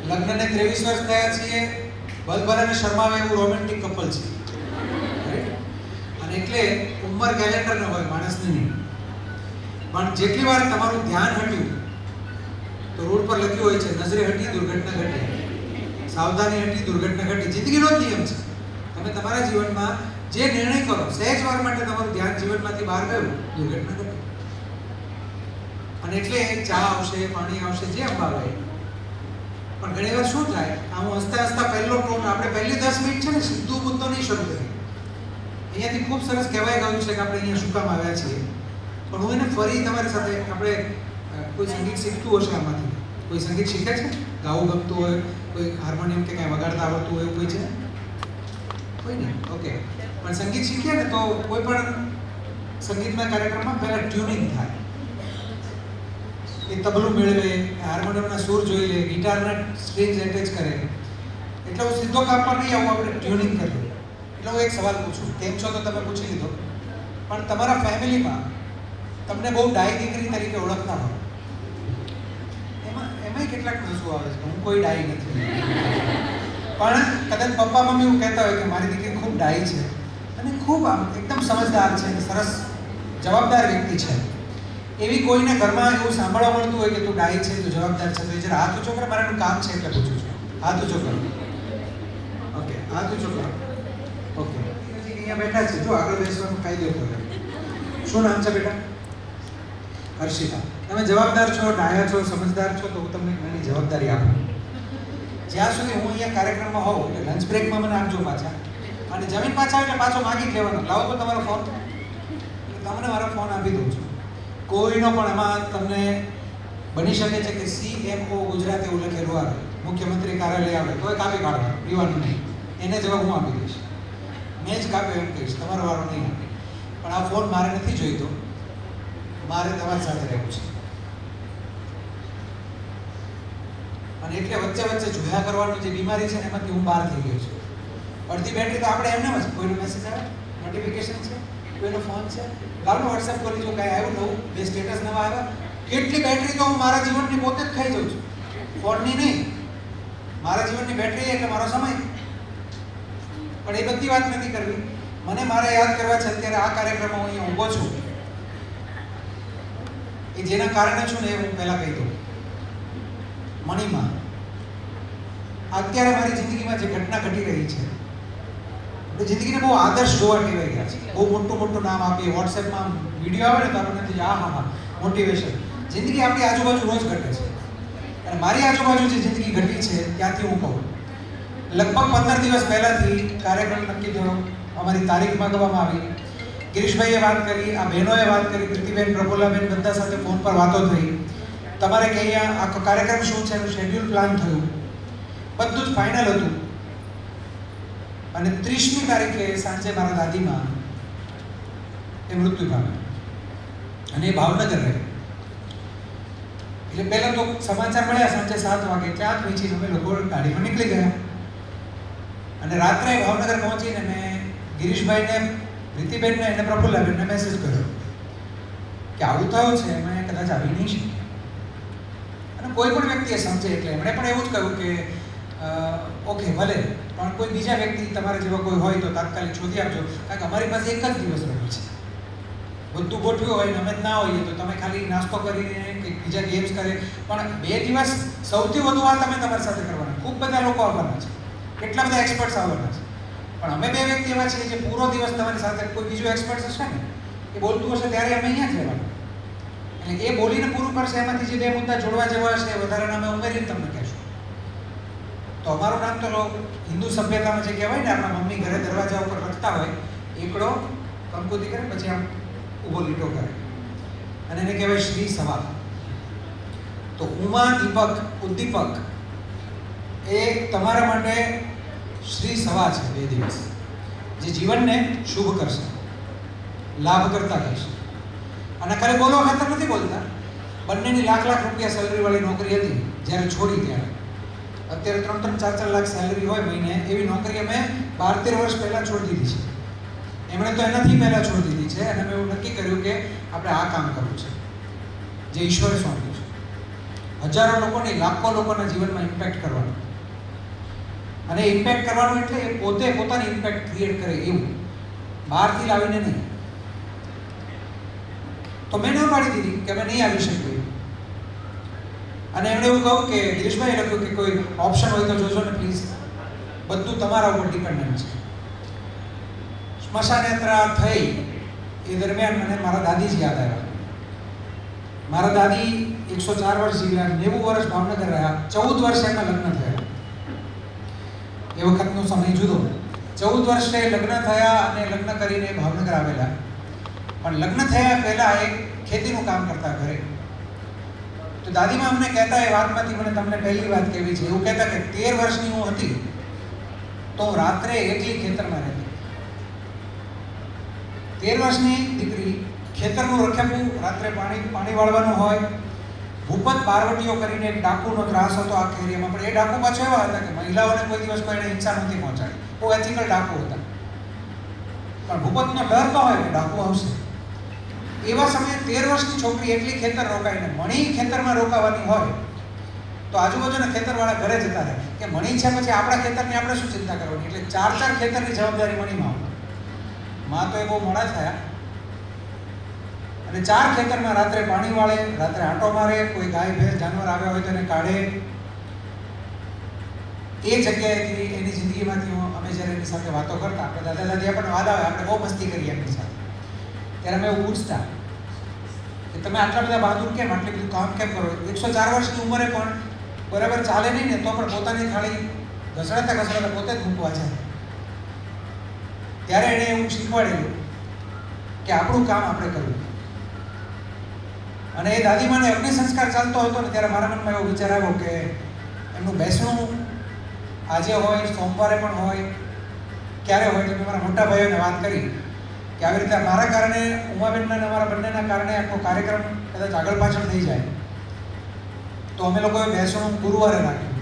લગ્નને 23 વર્ષ થયા છીએ, બલબલાને શરમાવે એવું રોમેન્ટિક કપલ છે. અને એટલે ઉંમર કેલેન્ડર ન હોય માણસની નહીં. પણ જેટલી વાર તમારું ધ્યાન હટ્યું તો રોડ પર લખ્યું હોય છે નજરે હટી દુર્ઘટના ઘટી, સાવધાની હટી દુર્ઘટના ઘટી. જિંદગીનો જ નિયમ છે. તમે તમારા જીવનમાં જે નિર્ણય કરો, સહેજ વાર માટે તમારું ધ્યાન જીવનમાંથી બહાર ગયું, દુર્ઘટના ઘટી. અને એટલે ચા આવશે, પાણી આવશે, જે અંબાવે. પણ ઘણી વાર શું થાય, હું હસતા હસતા પહેલો ટોન આપણે પહેલી 10 મિનિટ છે ને સીધું મુદ્દો નહીં શરૂ કરી. અહીંયાથી ખૂબ સરસ કહેવાય ગયું છે કે આપણે અહીંયા શું કામ આવ્યા છીએ. પણ હું એને ફરી તમારી સાથે, આપણે કોઈ સંગીત શીખતું હશે આમાંથી, કોઈ સંગીત શીખે છે, ગાવું ગમતું હોય, કોઈ હાર્મોનિયમ કે કાંઈ વગાડતા આવડતું હોય એવું કોઈ છે? કોઈ નહીં. ઓકે. પણ સંગીત શીખીએ ને તો કોઈ પણ સંગીતના કાર્યક્રમમાં પહેલાં ટ્યુનિંગ થાય. એ તબલું મેળવે, હાર્મોનિયમના સૂર જોઈ લે, ગિટારના સ્ટ્રિંગ્સ એટેચ કરે. એટલે હું સીધો કામ પર નહીં આવું, આપણે ટ્યુનિંગ કરીએ. એટલે હું એક સવાલ પૂછું, કેમ છો તો તમે પૂછી લીધો, પણ તમારા ફેમિલીમાં તમને બહુ ડાઈ દીકરી તરીકે ઓળખતા હોય, એમાંય કેટલાક શું આવે છે, હું કોઈ ડાઈ નથી. પણ કદાચ પપ્પા મમ્મી એવું કહેતા હોય કે મારી દીકરી ખૂબ ડાઈ છે અને ખૂબ આમ એકદમ સમજદાર છે અને સરસ જવાબદાર વ્યક્તિ છે. એવી કોઈને ઘરમાં એવું સાંભળવા મળતું હોય કે તું ડાઈ છે, તું જવાબદાર છે, તો જરા હાથ ઊંચો કરે. મારાનું કામ છે એટલે પૂછું છું. હાથ ઊંચો કરો. ઓકે, હાથ ઊંચો કરો. ઓકે, અહીંયા બેઠા છે, જો આગળ બેસવાનું કહી દો તો. શું નામ છે બેટા? હર્ષિતા. તમે જવાબદાર છો, ડાયા છો, સમજદાર છો, તો હું તમને ઘણી જવાબદારી આપું. જ્યાં સુધી હું અહીંયા કાર્યક્રમમાં હોઉં એટલે લંચ બ્રેકમાં મને આપજો પાછા, અને જમીન પાછા એટલે પાછો માગી જ લેવાનો. લાવો તો તમારો ફોન, તમને મારો ફોન આપી દઉં છું. કોઈનો પણ એમાં તમને બની શકે છે કે CMO ગુજરાત એવું લખેલું આવે, મુખ્યમંત્રી કાર્યાલય આવે, તો કાપી કાઢવા, પીવાનું નહીં. એને જવાબ હું આપી દઈશ. મેં જ કાપ્યો એમ કહીશ, તમારો વારો નહીં આપે. પણ આ ફોન મારે નથી જોઈતો, મારે તમારી સાથે રહેવું છે. અને એટલે વચ્ચે વચ્ચે જોયા કરવાની જે બીમારી છે ને એમાંથી હું બહાર થઈ ગયો છું. અડધી બેટરી તો આપણે એમને જ, કોઈનો મેસેજ આવે, નોટિફિકેશન છે, કોઈનો ફોન છે, લાવો વોટ્સએપ કરી જો, કાંઈ આવ્યું નવું, બે સ્ટેટસ નવા આવ્યા. કેટલી બેટરી તો હું મારા જીવનની પોતે જ ખાઈ જાઉં છું, ફોનની નહીં. મારા જીવનની બેટરી એટલે મારો સમય. પણ એ બધી વાત નથી કરવી. મને મારે યાદ કરવા છે અત્યારે આ કાર્યક્રમમાં હું અહીંયા ઊભો છું, એ જેના કારણે છું ને એ હું પહેલાં કહી દઉં. મણિમાં અત્યારે મારી જિંદગીમાં જે ઘટના ઘટી રહી છે, આપણે જિંદગીને બહુ આદર્શ જોવા ટેવાઈ ગયા છે. બહુ મોટું મોટું નામ આપીએ, વોટ્સએપમાં વિડીયો આવે ને તો આપણને થઈ જાય હા મોટિવેશન. જિંદગી આપણી આજુબાજુ રોજ ઘટે છે. અને મારી આજુબાજુ જે જિંદગી ઘટી છે ત્યાંથી હું કહું, લગભગ 15 દિવસ પહેલાંથી કાર્યક્રમ નક્કી થયો, અમારી તારીખ માંગવામાં આવી. ગિરીશભાઈએ વાત કરી, આ બહેનોએ વાત કરી, કૃતિબેન, પ્રફુલ્લાબેન, બધા સાથે ફોન પર વાતો થઈ. તમારે કે અહીંયા આખો કાર્યક્રમ શું છે એનું શેડ્યુલ પ્લાન થયું, બધું જ ફાઇનલ હતું. અને 30મી તારીખે સાંજે મારા દાદીમાં એ મૃત્યુ પામ્યા અને એ ભાવનગર રહે. એટલે પહેલાં તો સમાચાર મળ્યા સાંજે 7 વાગે, ચા પીચીને અમે લોકો ગાડીમાં નીકળી ગયા. અને રાત્રે ભાવનગર પહોંચીને મેં ગિરીશભાઈને, રીતિબેનને અને પ્રફુલ્લાબેનને મેસેજ કર્યો કે આવું થયું છે, મેં કદાચ આવી નહીં શકીએ. અને કોઈ પણ વ્યક્તિએ સમજે એટલે એમણે પણ એવું જ કહ્યું કે ઓકે ભલે, પણ કોઈ બીજા વ્યક્તિ તમારા જેવા કોઈ હોય તો તાત્કાલિક શોધી આપજો, કારણ કે અમારી પાસે એક જ દિવસ રહ્યો છે. બધું ગોઠવ્યું હોય ને અમે જ ના હોઈએ તો તમે ખાલી નાસ્તો કરીને કે બીજા ગેમ્સ કરે. પણ 2 દિવસ સૌથી વધુ વાત અમે તમારી સાથે કરવાના. ખૂબ બધા લોકો આવવાના છે, કેટલા બધા એક્સપર્ટ્સ આવવાના છે. પણ અમે 2 વ્યક્તિ એવા છીએ જે પૂરો દિવસ તમારી સાથે, કોઈ બીજો એક્સપર્ટ હશે ને એ બોલતું હશે ત્યારે અમે અહીંયા જ રહેવાના. એટલે એ બોલીને પૂરું કરશે, એમાંથી જે 2 મુદ્દા જોડવા જેવા હશે વધારાના અમે ઉમેરીને તમને કહેશું. તો અમારું નામ તો હિન્દુ સભ્યતામાં જે કહેવાય ને, આપણા મમ્મી ઘરે દરવાજા ઉપર લખતા હોય, એકડો કંકુતિ કરે પછી આમ ઊભો લીટો કરે અને એને કહેવાય શ્રી સભા. તો ઉમા દીપક ઉદ્દીપક એ તમારા માટે શ્રી સભા છે. 2 દિવસ જે જીવનને શુભ કરશે, લાભ કરતા કરશે. અને ખાલી બોલવા ખાતર નથી બોલતા, બંનેની લાખ રૂપિયા સેલરીવાળી નોકરી હતી જ્યારે છોડી ત્યારે. અત્યારે 3-4 લાખ સેલરી હોય મહિને એવી નોકરી અમે 12-13 વર્ષ પહેલાં છોડી દીધી છે. એમણે તો એનાથી પહેલાં છોડી દીધી છે અને અમે એવું નક્કી કર્યું કે આપણે આ કામ કરવું છે જે ઈશ્વરે સોંપ્યું છે. હજારો લોકોની, લાખો લોકોના જીવનમાં ઇમ્પેક્ટ કરવાનું. અને ઇમ્પેક્ટ કરવાનું એટલે એ પોતે પોતાની ઇમ્પેક્ટ ક્રિએટ કરે એવું, બહારથી લાવીને નહીં. તો મેં ના પાડી દીધી કે અમે નહીં આવી શકીએ. અને એમણે એવું કહ્યું કે ગિરીશભાઈ લખ્યું કે કોઈ ઓપ્શન હોય તો જોજો ને પ્લીઝ, બધું તમારા ઉપર ડિપેન્ડન્ટ છે. સ્મશાન યાત્રા થઈ એ દરમિયાન મને મારા દાદી જ યાદ આવ્યા. મારા દાદી 104 વર્ષ જીવ્યા, 90 વર્ષ ભાવનગર રહ્યા, 14 વર્ષે એમના લગ્ન થયા. એ વખતનો સમય જુદો. 14 વર્ષે લગ્ન થયા અને લગ્ન કરીને ભાવનગર આવેલા. પણ લગ્ન થયા પહેલા એ ખેતીનું કામ કરતા ઘરે. તો દાદીમાં અમને કહેતા, એ વાતમાંથી મને તમને પહેલી વાત કહેવી છે, એવું કહેતા કે 13 વર્ષની હું હતી તો રાત્રે એકલી ખેતરમાં રહેતી. 13 વર્ષની દીકરી, ખેતરનું રખેપું, રાત્રે પાણી વાળવાનું હોય. ભૂપત બારવટીઓ કરીને એક ડાકુનો ત્રાસ હતો આખા એરિયામાં. પણ એ ડાકુ પાછો એવા હતા કે મહિલાઓને કોઈ દિવસ કોઈને હિંસા નથી પહોંચાડી. બહુ એથિકલ ડાકુ હતા. પણ ભૂપતનો ડર ન હોય કે ડાકુ આવશે. એવા સમયે 13 વર્ષની છોકરી એકલી ખેતર રોકાઈને, મણી ખેતરમાં રોકાવાની હોય તો આજુબાજુના ખેતરવાળા ઘરે જતા રહે કે મણી છે પછી આપણા ખેતરની આપણે શું ચિંતા કરવાની. એટલે 4 ખેતરની જવાબદારી મણીમાં હોય. માં તો એ બહુ મોડા થયા અને 4 ખેતરમાં રાત્રે પાણી વાળે, રાત્રે આંટો મારે, કોઈ ગાય ભેંસ જાનવર આવ્યા હોય તો એને કાઢે. એ જગ્યાએથી એની જિંદગીમાંથી અમે જ્યારે એની સાથે વાતો કરતા, આપણે દાદા દાદી આપણને વાદ આવે, આપણે બહુ મસ્તી કરીએ એમની સાથે, ત્યારે અમે એવું પૂછતા કે તમે આટલા બધા બહાદુર કેમ, આટલું બધું કામ કેમ કરો? 104 વર્ષની ઉંમરે પણ બરાબર ચાલે નહીં ને તો પણ પોતાની થાળી ઘસડાતા પોતે જ મૂકવા છે. ત્યારે એણે એવું શીખવાડેલું કે આપણું કામ આપણે કરવું. અને એ દાદીમાને અગ્નિ સંસ્કાર ચાલતો હતો ને ત્યારે મારા મનમાં એવો વિચાર આવ્યો કે એમનું બેસણું આજે હોય, સોમવારે પણ હોય, ક્યારે હોય. તો મેં મારા મોટા ભાઈઓને વાત કરી કે આવી રીતે મારા કારણે, ઉમાબેનના અને અમારા બંનેના કારણે આખો કાર્યક્રમ કદાચ આગળ પાછળ થઈ જાય. તો અમે લોકોએ બેસણું ગુરુવારે રાખ્યું.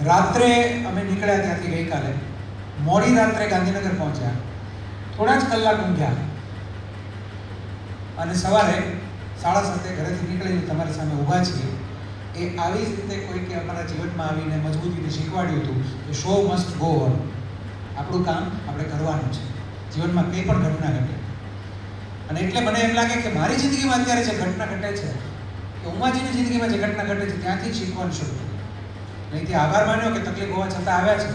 રાત્રે અમે નીકળ્યા ત્યાંથી ગઈકાલે, મોડી રાત્રે ગાંધીનગર પહોંચ્યા, થોડા જ કલાક ઊંઘ્યા અને સવારે 7:30 ઘરેથી નીકળીને તમારી સામે ઊભા છીએ. એ આવી જ રીતે કોઈકે અમારા જીવનમાં આવીને મજબૂતીથી શીખવાડ્યું હતું કે શો મસ્ટ ગો ઓન. આપણું કામ આપણે કરવાનું છે, જીવનમાં કંઈ પણ ઘટના ઘટે. અને એટલે મને એમ લાગે કે મારી જિંદગીમાં અત્યારે જે ઘટના ઘટે છે કે ઉમાજીની જિંદગીમાં જે ઘટના ઘટે છે ત્યાંથી જ શીખવાનું શરૂ થયું. અહીંથી આભાર માન્યો કે તકલીફ હોવા છતાં આવ્યા છે.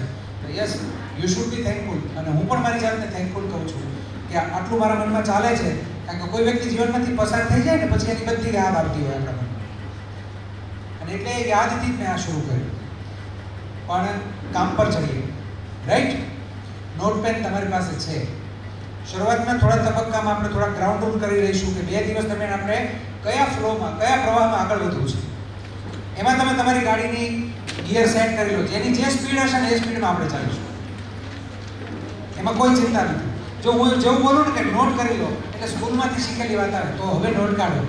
Yes, you should be thankful. અને હું પણ મારી જાતને થેન્કફુલ કહું છું કે આટલું મારા મનમાં ચાલે છે. કારણ કે કોઈ વ્યક્તિ જીવનમાંથી પસાર થઈ જાય ને પછી એની બધી યાદ આવતી હોય આપણા મનમાં. અને એટલે એ યાદથી જ મેં આ શરૂ કર્યું. પણ કામ પર ચડીએ, રાઈટ? નોટ પેન તમારી પાસે છે. શરૂઆતમાં થોડા તબક્કામાં આપણે થોડા ગ્રાઉન્ડ રૂલ કરી લઈશું કે 2 દિવસ તમે આપણે કયા ફ્લોમાં, કયા પ્રવાહમાં આગળ વધવું છે. એમાં તમે તમારી ગાડીની ગિયર સેટ કરી લો. જેની જે સ્પીડ હશે ને એ સ્પીડમાં આપણે ચાલીશું. એમાં કોઈ ચિંતા નથી. જો હું જેવું બોલું ને કે નોટ કરી લો એટલે સ્કૂલમાંથી શીખેલી વાત આવે તો હવે નોટ કાઢો.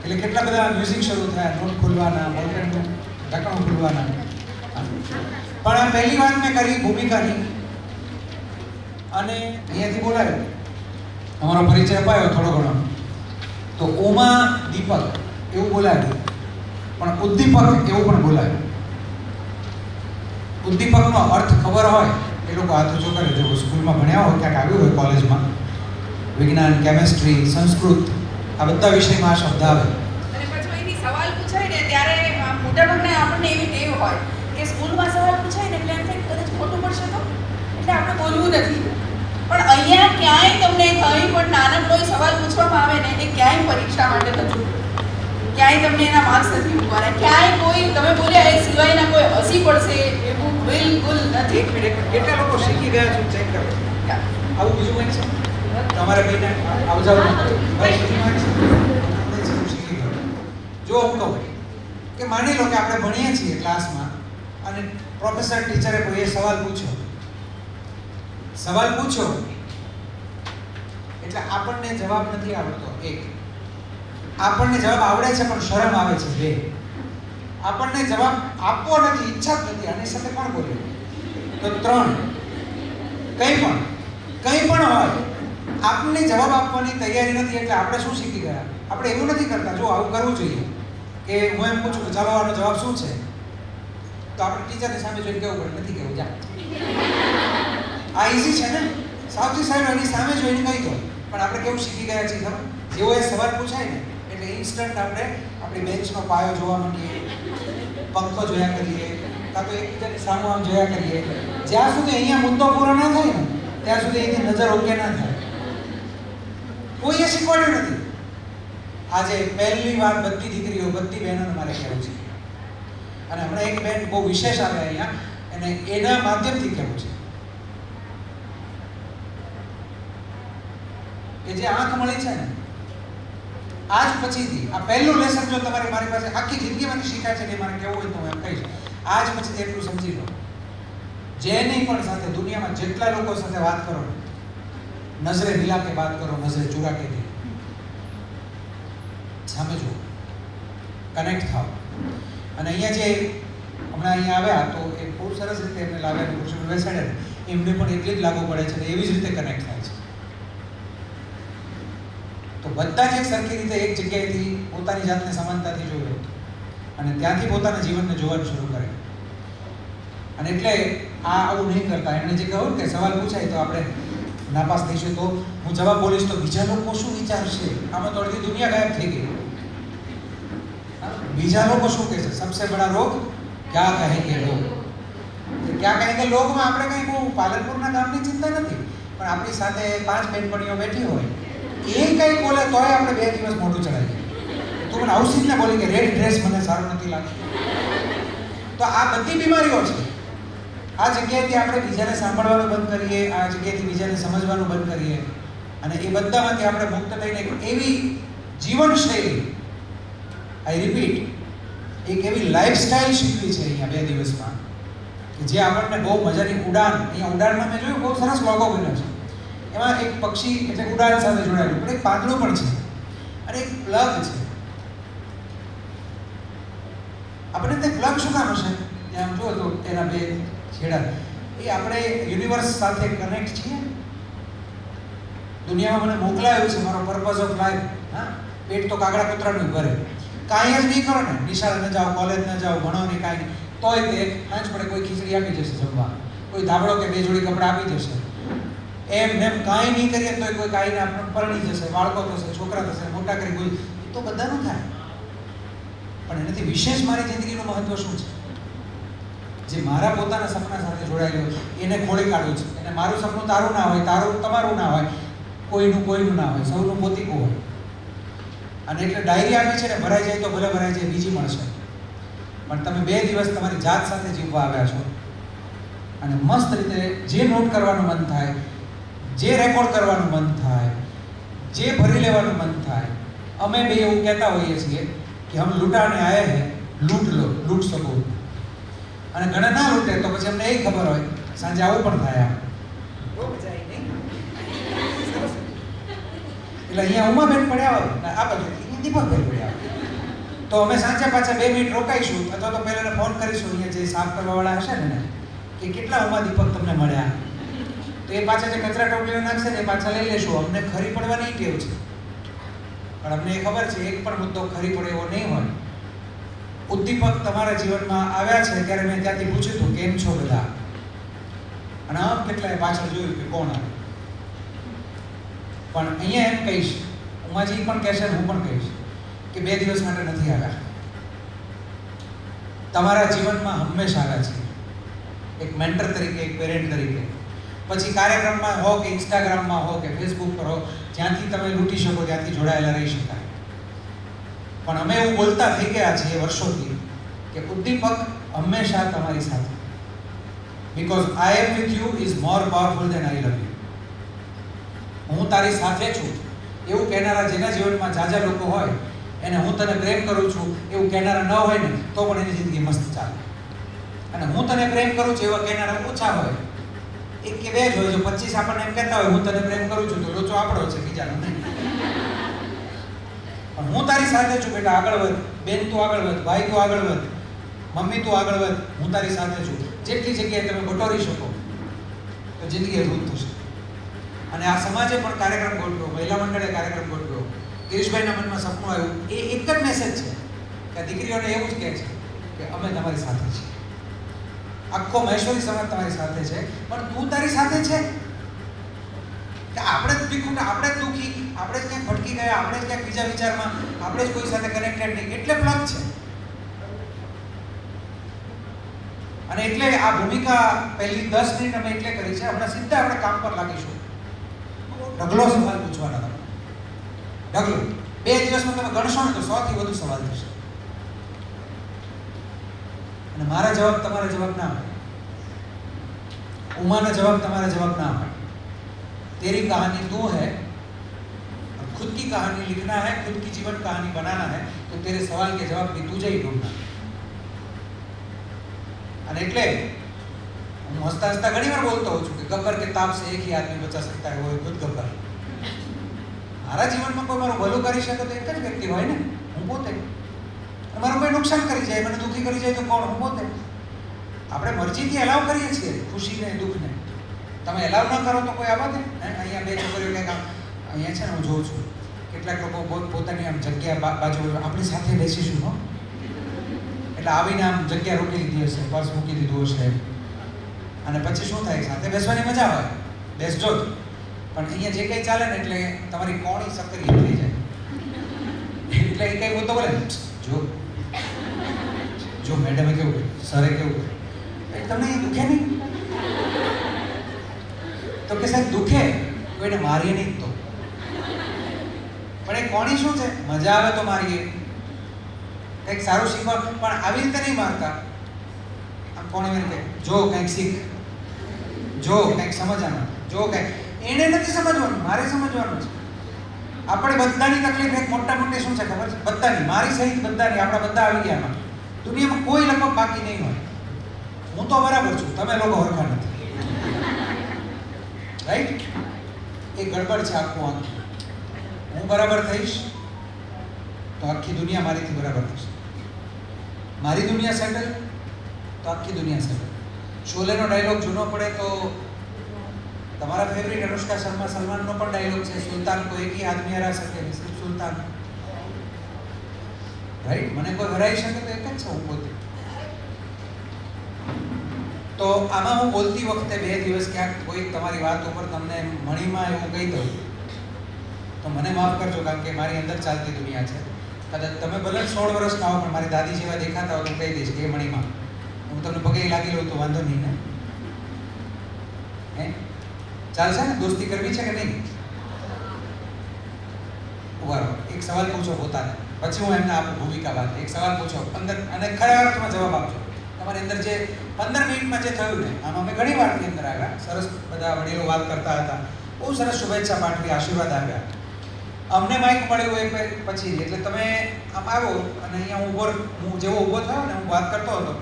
એટલે કેટલા બધા મ્યુઝિક શરૂ થયા, નોટ ખોલવાના, બોલપેનનું ઢાંકણું ખોલવાના. પણ આ પહેલી વાત મેં કરી ભૂમિકાની અને અહીંયાથી બોલાવ્યો, અમારો પરિચય અપાયો થોડો ઘણો. તો ઉમા દીપક એવું બોલાવ્યું, પણ ઉદ્દીપક એવું પણ બોલાવ્યું. ઉદ્દીપકનો અર્થ ખબર હોય એ લોકો હાથ ઊંચો કરે. જો સ્કૂલમાં ભણ્યા હોય, ક્યાંક આવ્યું હોય કોલેજમાં, વિજ્ઞાન, કેમેસ્ટ્રી, સંસ્કૃત, આ બધા વિષયમાં આ શબ્દ આવે. અને પછી એની સવાલ પૂછાય ને ત્યારે મોટાભાગના આપણને એવી ટેવ હોય કે સ્કૂલમાં સવાલ પૂછાય ને એટલે એમ થાય કદાચ ખોટું પડશે તો એટલે આપણે બોલવું નથી. પણ અહીંયા ક્યાંય તમને કંઈ પણ નાનકડો સવાલ પૂછવામાં આવે ને એ ક્યાંય પરીક્ષા માટે નથી. ક્યાંય તમને એના માર્ક્સ નથી મૂકવાના. ક્યાંય કોઈ તમે બોલ્યા એ સિવાયના કોઈ હસી પડશે એવું બિલકુલ નથી. કેટલા લોકો શીખી ગયા છે ચેક કરો. આવું બીજું કંઈ છે તમારે કહીને આવજાવ શીખી ગયો. જો હું કહું કે માની લો કે આપણે ભણીએ છીએ ક્લાસમાં અને પ્રોફેસર ટીચરે કોઈએ સવાલ પૂછ્યો એટલે આપણને જવાબ નથી આવડતો. એક. આપણને જવાબ આવડે છે પણ શરમ આવે છે. બે, આપણને જવાબ આપવો નથી, ઈચ્છા જ નથી. આની સાથે કોણ બોલે? તો ત્રણ, કંઈ પણ હોય, આપણને જવાબ આપવાની તૈયારી નથી એટલે આપણે શું શીખી ગયા? આપણે એવું નથી કરતા. જો આવું કરવું જોઈએ કે હું એમ પૂછું કે ચાલો આનો જવાબ શું છે, તો આપણે ટીચરની સામે જોઈને કેવું પડે? નથી કેવું, જા. આ ઈઝી છે ને, સાવથી સાહેબ એની સામે જોઈને કહી દો. પણ આપણે કેવું શીખી ગયા છીએ ખબર? જેવો એ સવાલ પૂછાય ને એટલે ઇન્સ્ટન્ટ આપણે આપણી બેન્ચનો પાયો જોવા માંડીએ, પંખો જોયા કરીએ, કાં તો એકબીજાની સામુ આમ જોયા કરીએ. જ્યાં સુધી અહીંયા મુદ્દો પૂરો ના થાય ને ત્યાં સુધી એની નજર ઓકે ના થાય. કોઈએ શીખવાડ્યું નથી. આજે પહેલી વાર બધી દીકરીઓ, બધી બહેનોને મારે કહેવું છે, અને હમણાં એક બેન બહુ વિશેષ આવે અહીંયા, અને એના માધ્યમથી કહેવું છે કે જે આંખ મળી છે ને, આજ પછીથી આ પહેલું લેસન જો તમારે મારી પાસે આખી જિંદગીમાંથી શીખાય છે ને મારે કહેવું હોય તો હું એમ કહીશ, આજ પછી એટલું સમજી લો, જેની પણ સાથે દુનિયામાં જેટલા લોકો સાથે વાત કરો, નજરે મિલા કે બાત કરો, નજરે ચુરા કે દી, સામે જુઓ, કનેક્ટ થાઓ. અને અહીંયા જે હમણાં અહીંયા આવ્યા તો એ બહુ સરસ રીતે એમને લાવ્યા, કૃષ્ણ બેસાડ્યા, એમને પણ એટલી જ લાગુ પડે છે ને એવી જ રીતે કનેક્ટ થાય છે. તો બધા જ એક સરખી રીતે એક જગ્યાએથી પોતાની જાતને સમાનતાથી જોવે અને ત્યાંથી પોતાના જીવનને જોવાનું શરૂ કરે. અને એટલે આ આવું નહીં કરતા. એમણે જે કહ્યું કે સવાલ પૂછાય તો આપણે નાપાસ થઈશું તો હું જવાબ બોલીશ તો બીજા લોકો શું વિચારશે? આમાં તો અડધી દુનિયા ગાયબ થઈ ગઈ. બીજા લોકો શું કહેશે? સબસે બડા રોગ ક્યાં કહેંગે લોગ. ક્યાં કહેંગે લોગમાં આપણે કંઈ બહુ પાલનપુરના ગામની ચિંતા નથી, પણ આપણી સાથે 5 બહેનપણીઓ બેઠી હોય, એ કંઈ બોલે તોય આપણે 2 દિવસ મોઢું ચડાવીએ. તું મને આવું ને બોલી કે રેડ ડ્રેસ મને સારું નથી લાગતું. તો આ બધી બીમારીઓ છે. આ જગ્યાએથી આપણે બીજાને સાંભળવાનું બંધ કરીએ, આ જગ્યાએથી બીજાને સમજવાનું બંધ કરીએ, અને એ બધામાંથી આપણે મુક્ત થઈને એવી જીવનશૈલી, આઈ રિપીટ, એક એવી લાઈફસ્ટાઈલ શીખવી છે અહીંયા 2 દિવસમાં કે જે આપણને બહુ મજાની ઉડાન. અહીંયા ઉડાનમાં મેં જોયું બહુ સરસ લોગો બન્યો છે. એમાં એક પક્ષી એટલે ઉડાન સાથે જોડાયેલું, પણ એક પાંદડું પણ છે અને એક પ્લગ છે. આપણે તે પ્લગ શું કામ હશે? ત્યાં આમ જુઓ તો તેના 2 છેડા, એ આપણે યુનિવર્સ સાથે કનેક્ટ છીએ. દુનિયામાં મને મોકલાયું છે, મારો પર્પઝ ઓફ લાઈફ. હા, પેટ તો કાગડા કૂતરાનું ભરે, કાંઈ જ નહીં કરો ને, નિશાળે ન જાઓ, કોલેજ ન જાઓ, ભણો નહીં, કાંઈ નહીં, તોય તે સાંજ પડે કોઈ ખીચડી આપી જશે જમવા, કોઈ ધાબળો કે 2 જોડી કપડાં આપી જશે. એમ કાંઈ નહીં કરીએ તો કોઈ કાંઈને આપણને પરણી જશે, બાળકો થશે, છોકરા થશે, મોટા કરી કોઈ, એ તો બધાનું થાય. પણ એનાથી વિશેષ મારી જિંદગીનું મહત્વ શું છે? જે મારા પોતાના સપના સાથે જોડાયેલું એને ખોળી કાઢવું છે. અને મારું સપનું તારું ના હોય, તારું તમારું ના હોય, કોઈનું ના હોય, સૌનું પોતીકું હોય. અને એટલે ડાયરી આપી છે ને, ભરાઈ જાય તો ભલે ભરાઈ જાય, બીજી મળશે. પણ તમે 2 દિવસ તમારી જાત સાથે જીવવા આવ્યા છો, અને મસ્ત રીતે જે નોટ કરવાનું મન થાય, જે રેકોર્ડ કરવાનું મન થાય, જે ભરી લેવાનું મન થાય. અમે બે એવું કહેતા હોઈએ છીએ કે હમ લૂંટાને આયે હે, લૂંટ લો, લૂંટ શકો. અને ઘણા ના લૂંટે તો પછી અમને એ ખબર હોય સાંજે આવું પણ થાય. બહુ મજા આવી નહીં? એટલે અહીંયા ઉમાબેન પડ્યા હોય, આ બાજુ દીપકભાઈ પડ્યા હોય, તો અમે સાંજે પાછા 2 મિનિટ રોકાઈશું, અથવા તો પહેલાં ફોન કરીશું અહીંયા જે સાફ કરવાવાળા હશે ને કે કેટલા ઉમા દીપક તમને મળ્યા. તો એ પાછા જે કચરા ટોપલીઓ નાખશે ને એ પાછા લઈ લેશું. અમને ખરી પડવાની ટેવ છે, પણ અમને એ ખબર છે એક પણ મુદ્દો ખરી પડે એવો નહીં હોય. ઉદ્દીપક તમારા જીવનમાં આવ્યા છે ત્યારે મેં ત્યાંથી પૂછ્યું હતું કેમ છો બધા, અને આમ કેટલાય પાછળ જોયું કે કોણ આવે. પણ અહીંયા એમ કહીશ, ઉમાજી પણ કહેશે, હું પણ કહીશ કે 2 દિવસ માટે નથી આવ્યા. તમારા જીવનમાં હંમેશા આવ્યા છે, એક મેન્ટર તરીકે, એક પેરેન્ટ તરીકે. પછી કાર્યક્રમમાં હો કે ઇન્સ્ટાગ્રામમાં હો કે ફેસબુક પર હો, જ્યાંથી તમે લૂંટી શકો ત્યાંથી જોડાયેલા રહી શકાય. પણ અમે એવું બોલતા થઈ ગયા છીએ વર્ષોથી કે ઉદ્દીપક હંમેશા તમારી સાથે, because I am with you is more powerful than I love you. હું તારી સાથે છું એવું કહેનારા જેના જીવનમાં જાજા લોકો હોય, એને હું તને પ્રેમ કરું છું એવું કહેનારા ન હોય ને તો પણ એની જિંદગી મસ્ત ચાલે. અને હું તને પ્રેમ કરું છું એવા કહેનારા ઓછા હોય, 1 કે 2 જ હોય. જો 25 આપણને એમ કહેતા હોય હું તને પ્રેમ કરું છું તો લોચો આપણો છે, બીજાનો નહીં. પણ હું તારી સાથે છું બેટા, આગળ વધ. બેન તું આગળ વધ, ભાઈ તું આગળ વધ, મમ્મી તું આગળ વધ, હું તારી સાથે છું. જેટલી જગ્યાએ તમે બટોરી શકો તો જિંદગી અદભુત થશે. અને આ સમાજે પણ કાર્યક્રમ ગોઠવ્યો, મહિલા મંડળે કાર્યક્રમ ગોઠવ્યો. ગિરીશભાઈના મનમાં સપનું આવ્યું. એ એક જ મેસેજ છે કે દીકરીઓને એવું જ કહે છે કે અમે તમારી સાથે છીએ. આખો મહેશ્વરી સમાજ તમારી સાથે છે, પણ તું તારી સાથે છે કે આપણે જ દુઃખી, આપણે જ દુઃખી, આપણે જ ક્યાંક ભટકી ગયા, આપણે જ ક્યાંક બીજા વિચારમાં, આપણે જ કોઈ સાથે કનેક્ટેડ નહીં, એટલે પ્લગ છે. અને એટલે આ ભૂમિકા પહેલી 10 મિનિટ અમે એટલે કરી છે. હમણાં સીધા આપણે કામ પર લાગીશું. ઢગલો સવાલ પૂછવાના તમે, ઢગલો. 2 દિવસમાં તમે ગણશો ને તો 100 થી વધુ સવાલ થશે. અને મારા જવાબ તમારા જવાબ ના હોય, ઉમાના જવાબ તમારા જવાબ ના હોય. तेरी कहानी तू है, खुद की कहानी लिखना है, खुद की जीवन कहानी बनाना है, तो तेरे सवाल के जवाब भी तुझे ही ढूंढना. અને એટલે હું હસતા હસતા ઘણી વાર બોલતો હોઉં છું કે ગબ્બર કે તાપ से एक ही आदमी बचा सकता है, वो है खुद गब्बर. મારા જીવનમાં કોઈ મારું ભલું કરી શકે તો એક જ વ્યક્તિ હોય ને, હું પોતે. મારું કોઈ નુકસાન કરી જાય, મને દુઃખી કરી જાય તો કોણ? હું પોતે. આપણે મરજીથી એલાવ કરીએ છીએ ખુશીને, દુઃખને. તમે એલાવ ન કરો તો કોઈ આવા દે? અહીંયા 2 છોકરીઓ કંઈક અહીંયા છે ને, હું જોઉં છું કેટલાક લોકો પોતાની આમ જગ્યા બાજુ આપણી સાથે બેસીશું હો, એટલે આવીને આમ જગ્યા રોકી લીધી હશે, પર્સ મૂકી દીધું હશે, અને પછી શું થાય? સાથે બેસવાની મજા આવે, બેસજો જ. પણ અહીંયા જે કંઈ ચાલે ને એટલે તમારી કોણી સક્રિય થઈ જાય. એટલે એ કંઈ બોલતો બોલે, જો મેડમે કેવું, સરે કેવું, તમને એ દુખે નહીં? તો કે સાહેબ દુખે, કોઈને મારીએ નહીં તો. પણ એ કોણી શું છે? મજા આવે તો મારીએ, કંઈક સારું શીખવા. પણ આવી રીતે નહીં મારતા. આમ કોણી રીતે જો કંઈક શીખ, જો કંઈક સમજવાનું, જો કંઈક. એને નથી સમજવાનું, મારે સમજવાનું છે. આપણે બધાની તકલીફ એક મોટી શું છે ખબર છે? બધાની, મારી સહિત બધાની, આપણા બધા આવી ગયા એમાં. દુનિયામાં કોઈ લગભગ બાકી નહીં હોય. હું તો બરાબર છું, તમે લોકો હરખા નથી. રાઈટ? એ ગડબડ છે આખું આખું. હું બરાબર થઈશ તો આખી દુનિયા મારીથી બરાબર થશે. મારી દુનિયા સેટલ તો આખી દુનિયા સેટલ. શોલેનો ડાયલોગ જૂનો પડે તો તમારા ફેવરિટ અનુષ્કા શર્મા સલમાનનો પણ ડાયલોગ છે, સુલતાન કો એક ही आदमी हरा सके, सिर्फ सुल्तान. રાઈટ? મને કોઈ હરાઈ શકે તો એક જ છે, હું પોતે. તો આમાં હું બોલતી વખતે 2 દિવસ ક્યાંક કોઈ તમારી વાત ઉપર તમને મણીમાં એવું કહી દઉં તો મને માફ કરજો, કારણ કે મારી અંદર ચાલતી દુનિયા છે. કદાચ તમે ભલે 16 વર્ષ ના હો, પણ મારી દાદી જેવા દેખાતા હો તો કહી દઈશ કે એ મણીમાં હું તમને પગે લાગી લઉં તો વાંધો નહીં ને? હે, ચાલશે ને? દોસ્તી કરવી છે કે નહીં? ઉભા રહો, એક સવાલ પૂછો પોતાને, પછી હું એમને આપું ભૂમિકા વાત. એક સવાલ પૂછો અંદર, અને ખરા અર્થમાં જવાબ આપજો. તમારી અંદર જે 15 મિનિટમાં જે થયું ને, આમાં અમે ઘણી વાતની અંદર આવ્યા, સરસ બધા વડીલો વાત કરતા હતા, બહુ સરસ શુભેચ્છા પાઠવી, આશીર્વાદ આવ્યા. અમને માઇક મળ્યું એ પછી, એટલે તમે આમ આવો અને અહીંયા હું જેવો ઊભો થયો ને, હું વાત કરતો હતો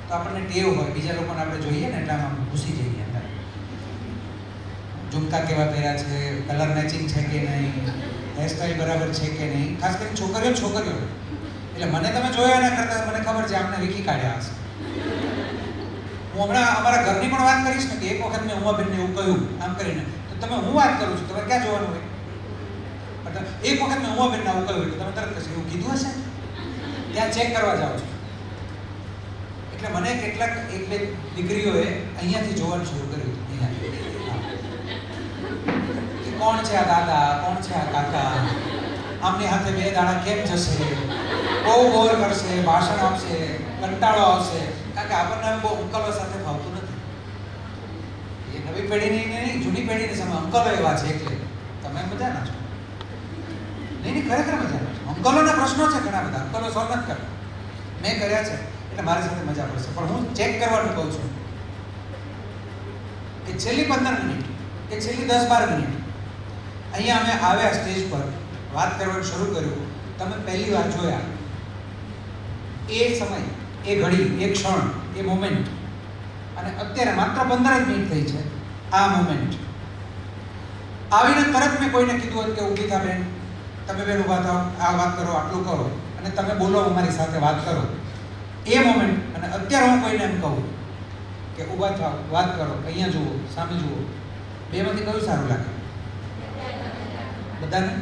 તો આપણને ટેવ હોય, બીજા લોકોને આપણે જોઈએ ને એટલે આમ ઘૂસી જઈએ અંદર. ઝુમકા કેવા પહેર્યા છે, કલર મેચિંગ છે કે નહીં, હેરસ્ટાઈલ બરાબર છે કે નહીં, ખાસ કરીને છોકરીઓ. એટલે મને તમે જોયા એના કરતાં મને ખબર છે આમને વીખી કાઢ્યા હશે. હું હમણાં અમારા ઘરની પણ વાત કરીશ ને કે એક વખત મેં ઉમાબેનને એવું કહ્યું આમ કરીને, તો તમે હું વાત કરું છું, તમારે ક્યાં જોવાનું હોય? એક વખત મેં ઉમાબેનને આવું કહ્યું એટલે તમે તરત કહેશો એવું કીધું હશે, ત્યાં ચેક કરવા જાઓ છો. એટલે મને કેટલાક 1-2 દીકરીઓએ અહીંયાથી જોવાનું શરૂ કર્યું હતું. કે કોણ છે આ દાદા, કોણ છે આ કાકા, આમની હાથે 2 દાડા કેમ જશે, બહુ બોર કરશે, ભાષણ આપશે, કંટાળો આવશે. કારણ કે આપણને બહુ અંકલો સાથે ફાવતું નથી. એ નવી પેઢીની નહીં, જૂની પેઢીની સામે અંકલો એવા છે એટલે તમે મજાના છો. નહીં, ખરેખર મજાના છો. અંકલોના પ્રશ્નો છે ઘણા બધા, અંકલો સોલ્વ નથી કરતા. મેં કર્યા છે એટલે મારી સાથે મજા પડશે. પણ હું ચેક કરવાનું કહું છું કે છેલ્લી 15 મિનિટ કે છેલ્લી 10-12 મિનિટ અહીંયા અમે આવ્યા સ્ટેજ પર વાત કરવાનું શરૂ કર્યું, તમે પહેલી વાર જોયા એ સમય, એ ઘડી, એ ક્ષણ, એ મોમેન્ટ, અને અત્યારે માત્ર 15 જ મિનિટ થઈ છે આ મોમેન્ટ. આવીને તરત મેં કોઈને કીધું હતું કે ઊભી થા બેન, તમે બેન ઊભા થાઓ, આ વાત કરો, આટલું કરો, અને તમે બોલો, અમારી સાથે વાત કરો, એ મોમેન્ટ. અને અત્યારે હું કોઈને એમ કહું કે ઊભા થાઓ, વાત કરો, અહીંયા જુઓ, સામે જુઓ, બેમાંથી કયું સારું લાગે? બધાને?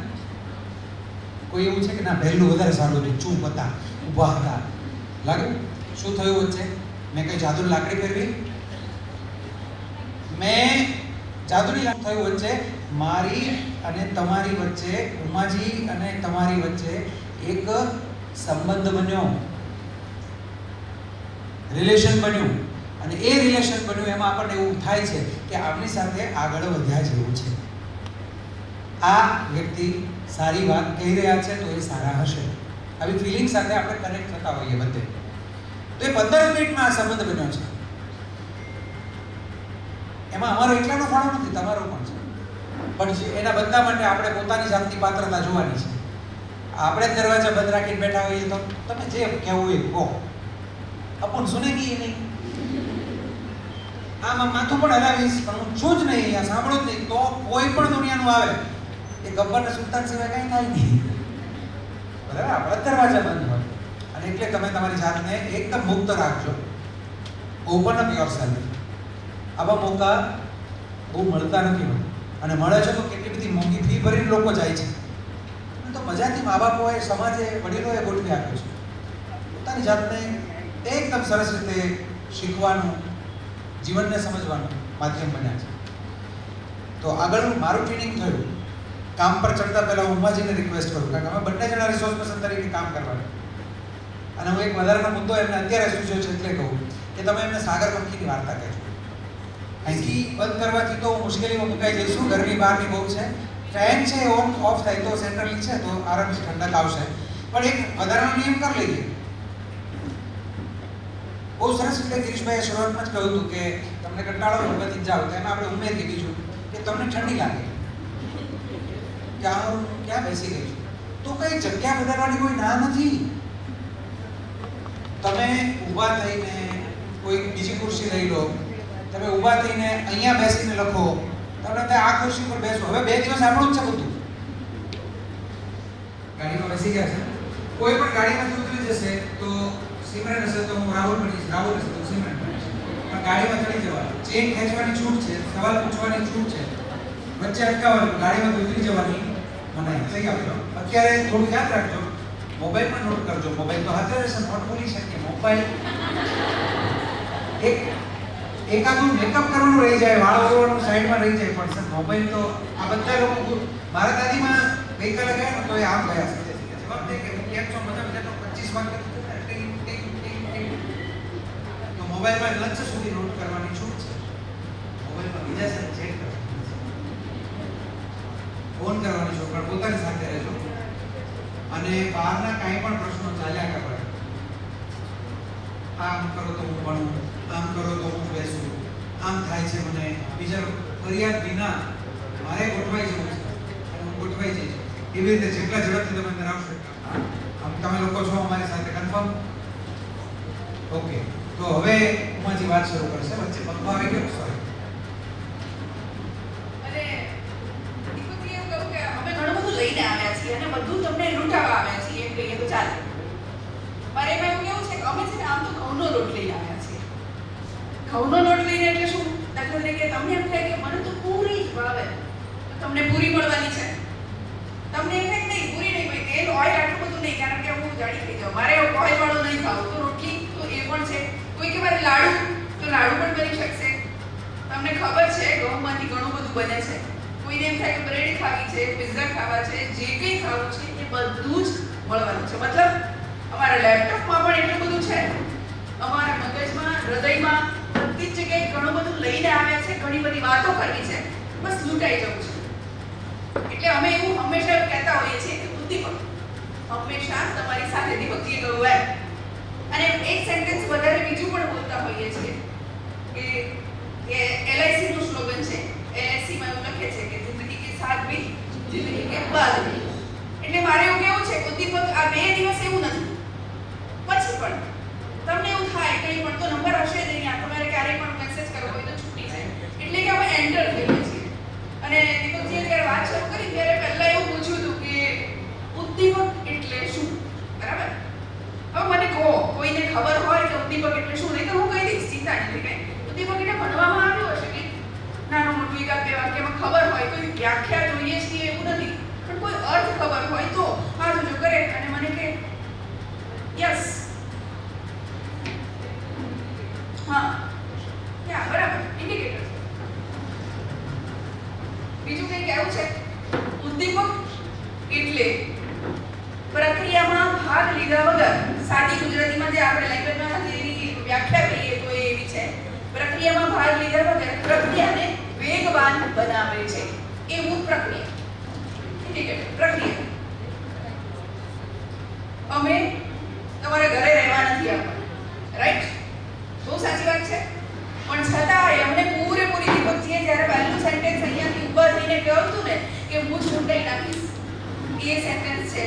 કોઈ એવું છે કે ના પહેલું વધારે સારું હતું, ચૂપ હતા, ઊભા હતા, લાગે? શું થયું વચ્ચે? મેં કઈ જાદુની લાકડી ફેરવી? મેં જાદુની લાકડી થયું વચ્ચે? મારી અને તમારી વચ્ચે, ઉમાજી અને તમારી વચ્ચે એક સંબંધ બન્યો, રિલેશન બન્યું. અને એ રિલેશન બન્યું એમાં આપણને એવું થાય છે કે આપણી સાથે આગળ વધ્યા જેવું છે. આ વ્યક્તિ સારી વાત કહી રહ્યા છે તો એ સારા હશે, આવી ફિલિંગ સાથે આપણે કનેક્ટ થતા હોઈએ બધે. તો એ 15 મિનિટમાં આ સંબંધ બન્યો છે. એમાં અમારો એકલાનો ફાળો નથી, તમારો પણ છે. પણ એના બધા માટે આપણે પોતાની જાતની પાત્રતા જોવાની છે. આપણે દરવાજા બંધ રાખીને બેઠા હોઈએ તો તમે જે કહેવું એ કહો, અપન સુનેગી એ નહીં. આમ માથું પણ હલાવીશ પણ હું છું જ નહીં, અહીંયા સાંભળું જ નહીં, તો કોઈ પણ દુનિયાનું આવે એ ગબ્બર ને સુલતાન સિવાય કઈ થાય નહીં. બરાબર? આપણા દરવાજા બંધ હોય અને એટલે તમે તમારી જાતને એકદમ મુક્ત રાખજો. Open up yourself. આવા મોકા બહુ મળતા નથી અને મળે છે તો કેટલી બધી મોંઘી ફી ભરીને લોકો જાય છે. તો મજાથી મા બાપોએ, સમાજે, વડીલોએ ગોઠવી આપ્યું છે. પોતાની જાતને એકદમ સરસ રીતે શીખવાનું, જીવનને સમજવાનું માધ્યમ બન્યા છે. તો આગળ મારું ટ્રેનિંગ થયું. કામ પર ચડતા પહેલા હું ઉમાજીને રિક્વેસ્ટ કરું, કારણ કે અમે બંને જણા રિસોર્સ પર્સન તરીકે કામ કરવાના. અને હું એક વધારાનો મુદ્દો એમને અત્યારે સૂચ્યો છે એટલે કહું કે તમે એમને સાગરપંખીની વાર્તા કહેજો. અહીંથી બંધ કરવાથી તો મુશ્કેલીમાં મુકાઈ જઈશું. ગરમી બહારની બહુ છે, ફેન છે ઓન ઓફ થાય તો સેન્ટ્રલી છે તો આરામથી ઠંડક આવશે. પણ એક વધારાનો નિયમ કરી લઈએ. બહુ સરસ રીતે ગિરીશભાઈએ શરૂઆતમાં જ કહ્યું હતું કે તમને કંટાળો ભગવતી જાઓ, તો એમાં આપણે ઉમેરીએ બીજું કે તમને ઠંડી લાગે, ક્યાં બેસી ગઈ છું, તો કઈ જગ્યા બદલવાની કોઈ ના નથી. તમે ઊભા થઈને કોઈ બીજી ખુરશી લઈ લો, તમે ઊભા થઈને અહીંયા બેસીને લખો, તમને ત્યાં આ ખુરશી પર બેસો. હવે 2 દિવસ આપણું જ છે બધું. ગાડીમાં બેસી ગયા છે, કોઈ પણ ગાડીમાંથી ઉતરી જશે તો સિમરન હશે તો હું રાહુલ બનીશ, રાહુલ હશે તો સિમરન બનીશ. પણ ગાડીમાં ચડી જવાનું, ચેન ખેંચવાની છૂટ છે, સવાલ પૂછવાની છૂટ છે, વચ્ચે અટકાવવાનું, ગાડીમાં ઉતરી જવાની મનાઈ. થઈ ગયો. અત્યારે થોડું યાદ રાખજો, મોબાઈલ પણ નોટ કરજો. મોબાઈલ તો હાથે રહેશે, નોટ ભૂલી શકીએ. મોબાઈલ એકાદું મેકઅપ કરવાનું રહી જાય, વાળ ઓળવાનું સાઈડમાં રહી જાય, પણ સર મોબાઈલ તો આ બધા લોકો. મારા દાદીમાં ગઈકાલે ગયા ને તો એ આમ ગયા છે, જવાબ દે કે કેમ છો, મજા મજા, તો 25 વાર તો મોબાઈલમાં લંચ સુધી નોટ કરવાની છૂટ છે. મોબાઈલમાં બીજા સાથે ચેટ કરવાની, ફોન કરવાની છૂટ, પણ પોતાની સાથે રહેજો. અને બહારના કાંઈ પણ પ્રશ્નો ચાલ્યા કરે, આમ કરો તો હું ભણું, આમ કરો તો હું બેસું, આમ થાય છે મને, બીજા ફરિયાદ વિના મારે ગોઠવાઈ જવું છે અને હું ગોઠવાઈ જઈશ. એવી રીતે જેટલા ઝડપથી તમે અંદર આવશો, તમે લોકો છો અમારી સાથે કન્ફર્મ? ઓકે. તો હવે ઉમાજી વાત શરૂ કરશે. વચ્ચે પગમાં આવી ગયો, સોરી. અને દીકરી એવું કહું કે અમે ઘણું બધું લઈને આવ્યા છીએ અને બધું તમને લૂંટાવા આવ્યા છીએ એમ કહીએ તો ચાલે. મારે એમાં એવું કેવું છે કે અમે છે ને આમ તો ઘઉંનો લોટ લઈને આવ્યા છીએ. ઘઉંનો લોટ લઈને એટલે શું? દાખલા તરીકે તમને એમ થાય કે મને તો પૂરી જ ભાવે, તો તમને પૂરી મળવાની છે. તમને એમ થાય નહીં, પૂરી નહીં ભાઈ, તેલ ઓઇલ આટલું બધું નહીં, કારણ કે હું જાડી થઈ જાઉં, મારે ઓઇલ વાળું નહીં ખાવું, તો રોટલી તો એ પણ છે. કોઈ કે મારે લાડુ, તો લાડુ પણ બની શકશે. તમને ખબર છે ઘઉંમાંથી ઘણું બધું બને છે. કોઈને એમ થાય કે બ્રેડ ખાવી છે, પિઝા ખાવા છે, જે કંઈ ખાવું છે એ બધું જ મળવાનું છે. મતલબ અમારા લેપટોપમાં પણ એટલું બધું છે, અમારા મગજમાં, હૃદયમાં, બધી જ જગ્યાએ ઘણું બધું લઈને આવ્યા છે. ઘણી બધી વાતો કરવી છે, બસ લૂંટાઈ જવું છે. એટલે અમે એવું હંમેશા કહેતા હોઈએ છીએ કે બુદ્ધિપક હંમેશા તમારી સાથે દીપકજીએ કહ્યું એમ. અને એક સેન્ટેન્સ વધારે બીજું પણ બોલતા હોઈએ છીએ કે LIC નું સ્લોગન છે. LIC માં એવું લખે છે કે જિંદગી કે સાથ ભી જિંદગી કે બાદ ભી. એટલે મારે એવું કેવું છે બુદ્ધિપક આ 2 દિવસ એવું નથી, પછી પણ તમને એવું થાય કંઈ પણ તો નંબર હશે જ અહીંયા, તમારે ક્યારેય પણ મેસેજ કરવો હોય તો છૂટી જાય. એટલે કે અમે એન્ટર થઈએ છીએ. અને દીપકજીએ જ્યારે વાત શરૂ કરી ત્યારે પહેલા એવું પૂછ્યું હતું કે ઉદ્દીપક એટલે ભણવામાં આવ્યું હશે કે નાનું મોટું એકાદ બે વાક્યમાં ખબર હોય, કોઈ વ્યાખ્યા જોઈએ છીએ એવું નથી, પણ કોઈ અર્થ ખબર હોય તો હાથ ઊંચો કરે અને મને કે યસ, હા, યા, બરાબર, ઇન્ડિકેટર. બીજું કંઈ કહેવું છે? ઉદ્દીપક એટલે પ્રક્રિયામાં ભાગ લીધા વગર, સાદી ગુજરાતીમાં જે આપણે લેંગ્વેજમાં જેની વ્યાખ્યા કહીએ તો એ એવી છે, પ્રક્રિયામાં ભાગ લીધા વગર પ્રક્રિયાને વેગવાન બનાવે છે એવું પ્રક્રિયા. ઇન્ડિકેટર પ્રક્રિયા. અમે તમારા ઘરે રહેવા નથી આવતા, રાઈટ? બહુ સાચી વાત છે, પણ છતાંય અમને પૂરેપૂરી દીપકજીએ જ્યારે પહેલું સેન્ટેન્સ અહીંયાથી ઊભા થઈને કહ્યું હતું ને કે હું જ ઊંડાઈ નાખીશ, એ સેન્ટેન્સ છે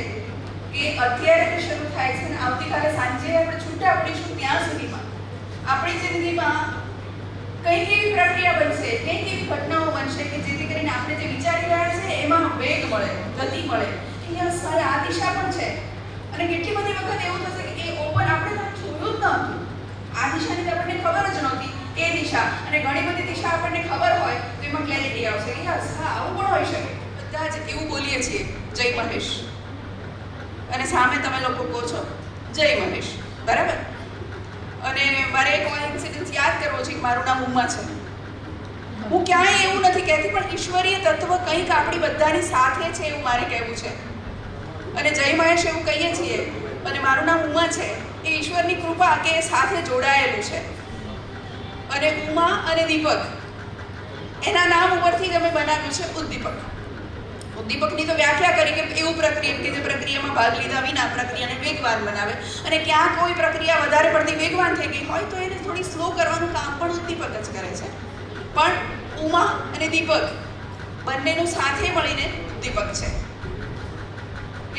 કે અત્યારે શરૂ થાય છે ને આવતીકાલે સાંજે આપણે છૂટા પડીશું ત્યાં સુધીમાં આપણી જિંદગીમાં કંઈક એવી પ્રક્રિયા બનશે, કંઈક એવી ઘટનાઓ બનશે કે જેથી કરીને આપણે જે વિચારી રહ્યા છે એમાં વેગ મળે, ગતિ મળે. યસ, મારે આ દિશા પણ છે. અને કેટલી બધી વખત એવું થશે કે એ ઓપન આપણે તો જોયું જ નહોતું, આ દિશાની તો આપણને ખબર જ નહોતી એ દિશા, અને ઘણી બધી દિશા આપણને ખબર હોય તો એમાં ક્લેરિટી આવશે. યસ, હા, આવું પણ હોઈ શકે. બધા જ એવું બોલીએ છીએ જય મહેશ, અને સામે તમે લોકો કહો છો જય મહેશ, બરાબર? અને મારે એક ઇન્સિડન્સ યાદ કરવો છે. મારું નામ ઉમા છે. હું ક્યાંય એવું નથી કહેતી, પણ ઈશ્વરીય તત્વ કંઈક આપણી બધાની સાથે છે એવું મારે કહેવું છે. અને જય મહેશ એવું કહીએ છીએ અને મારું નામ ઉમા છે, એ ઈશ્વરની કૃપા કે સાથે જોડાયેલું છે. અને ઉમા અને દીપક એના નામ ઉપરથી જ અમે બનાવ્યું છે ઉદ્દીપક. ઉદ્દીપકની તો વ્યાખ્યા કરી કે એવું પ્રક્રિયા કે જે પ્રક્રિયામાં ભાગ લીધા વિના પ્રક્રિયાને વેગવાન બનાવે, અને ક્યાં કોઈ પ્રક્રિયા વધારે પડતી વેગવાન થઈ ગઈ હોય તો એને થોડી સ્લો કરવાનું કામ પણ ઉદ્દીપક જ કરે છે. પણ ઉમા અને દીપક બંનેનું સાથે મળીને ઉદ્દીપક છે.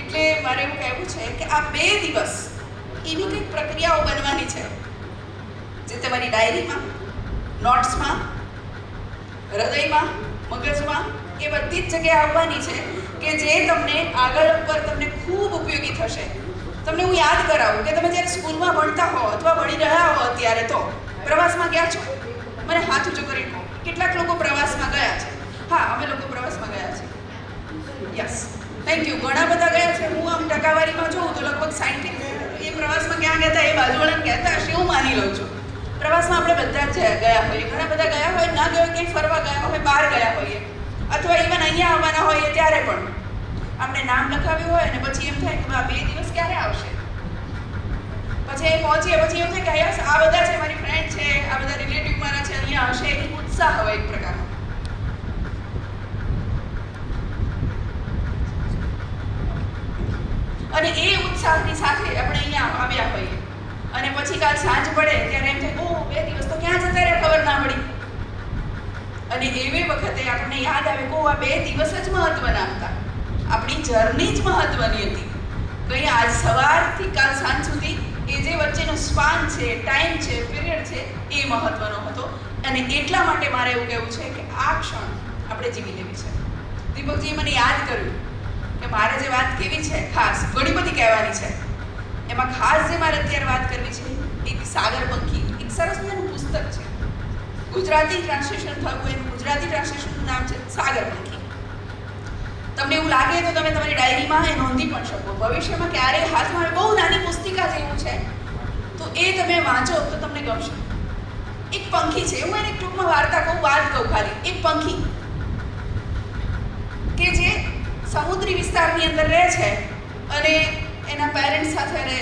એટલે મારે એવું કહેવું છે કે આ 2 દિવસ એવી કંઈક પ્રક્રિયાઓ બનવાની છે જે તમારી ડાયરીમાં, નોટ્સમાં, હૃદયમાં, મગજમાં, એ બધી જ જગ્યાએ આવવાની છે કે જે તમને આગળ પર તમને ખૂબ ઉપયોગી થશે. તમને હું યાદ કરાવું કે તમે જ્યારે સ્કૂલમાં ભણતા હો અથવા ભણી રહ્યા હો અત્યારે તો પ્રવાસમાં ગયા છો? મને હાથ ઊંચો કરી કહો, કેટલાક લોકો પ્રવાસમાં ગયા છે? હા, અમે લોકો પ્રવાસમાં ગયા છે. Yes, thank you. ઘણા બધા ગયા છે. હું આમ ટકાવારીમાં જોઉં તો લગભગ 60 એ પ્રવાસમાં ક્યાં ગયા હતા એ બાજુવાળાને કહેતા હશે એવું માની લઉં છું. પ્રવાસમાં આપણે બધા જ ગયા હોઈએ, ઘણા બધા ગયા હોય, ના ગયા ક્યાંય ફરવા ગયા હોય, બહાર ગયા હોઈએ, અથવા ઇવન અહીંયા આવવાના હોઈએ ત્યારે પણ આપણે નામ લખાવ્યું હોય અને પછી એમ થાય કે આ 2 દિવસ ક્યારે આવશે. પછી એ પહોંચીએ પછી એવું થાય કે યસ, આ બધા છે, મારી ફ્રેન્ડ છે, આ બધા રિલેટિવ મારા છે, અહીંયા હશે. એક ઉત્સાહ હોય એક પ્રકારનો. અને એ ઉત્સાહની સાથે આપણે અહીંયા આવ્યા હોઈએ અને પછી કાલ સાંજ પડે ત્યારે એમ થાય, ઓહ, 2 દિવસ તો ક્યાં જતા રહ્યા, ખબર ના પડી. અને એવી વખતે આપણને યાદ આવે કે આ 2 દિવસ જ મહત્વના હતા, આપણી જર્ની જ મહત્વની હતી. કંઈ આજ સવારથી કાલ સાંજ સુધી એ જે વચ્ચેનો સ્પાન છે, ટાઈમ છે, પીરિયડ છે, એ મહત્વનો હતો. અને એટલા માટે મારે એવું કહેવું છે કે આ ક્ષણ આપણે જીવી લેવી છે. દીપકજીએ મને યાદ કર્યું કે મારે જે વાત કેવી છે, ખાસ ઘણી બધી કહેવાની છે, એમાં ખાસ જે મારે અત્યારે વાત કરવી છે એક સાગરપંખી, એક સરસ મજાનું પુસ્તક છે. ગુજરાતી ટ્રાન્સલેશન થયું, એનું ગુજરાતી ટ્રાન્સલેશનનું નામ છે સાગરપંખી. તમને એવું લાગે તો તમે તમારી ડાયરીમાં એ નોંધી પણ શકો. ભવિષ્યમાં ક્યારેય હાથમાં બહુ નાની પુસ્તિકા જેવું છે તો એ તમે વાંચો તો તમને ગમશે. એક પંખી છે, હું એને ટૂંકમાં વાર્તા કહું, વાત કહું ખાલી. એક પંખી કે જે સમુદ્રી વિસ્તારની અંદર રહે છે અને એના પેરેન્ટ્સ સાથે રહે.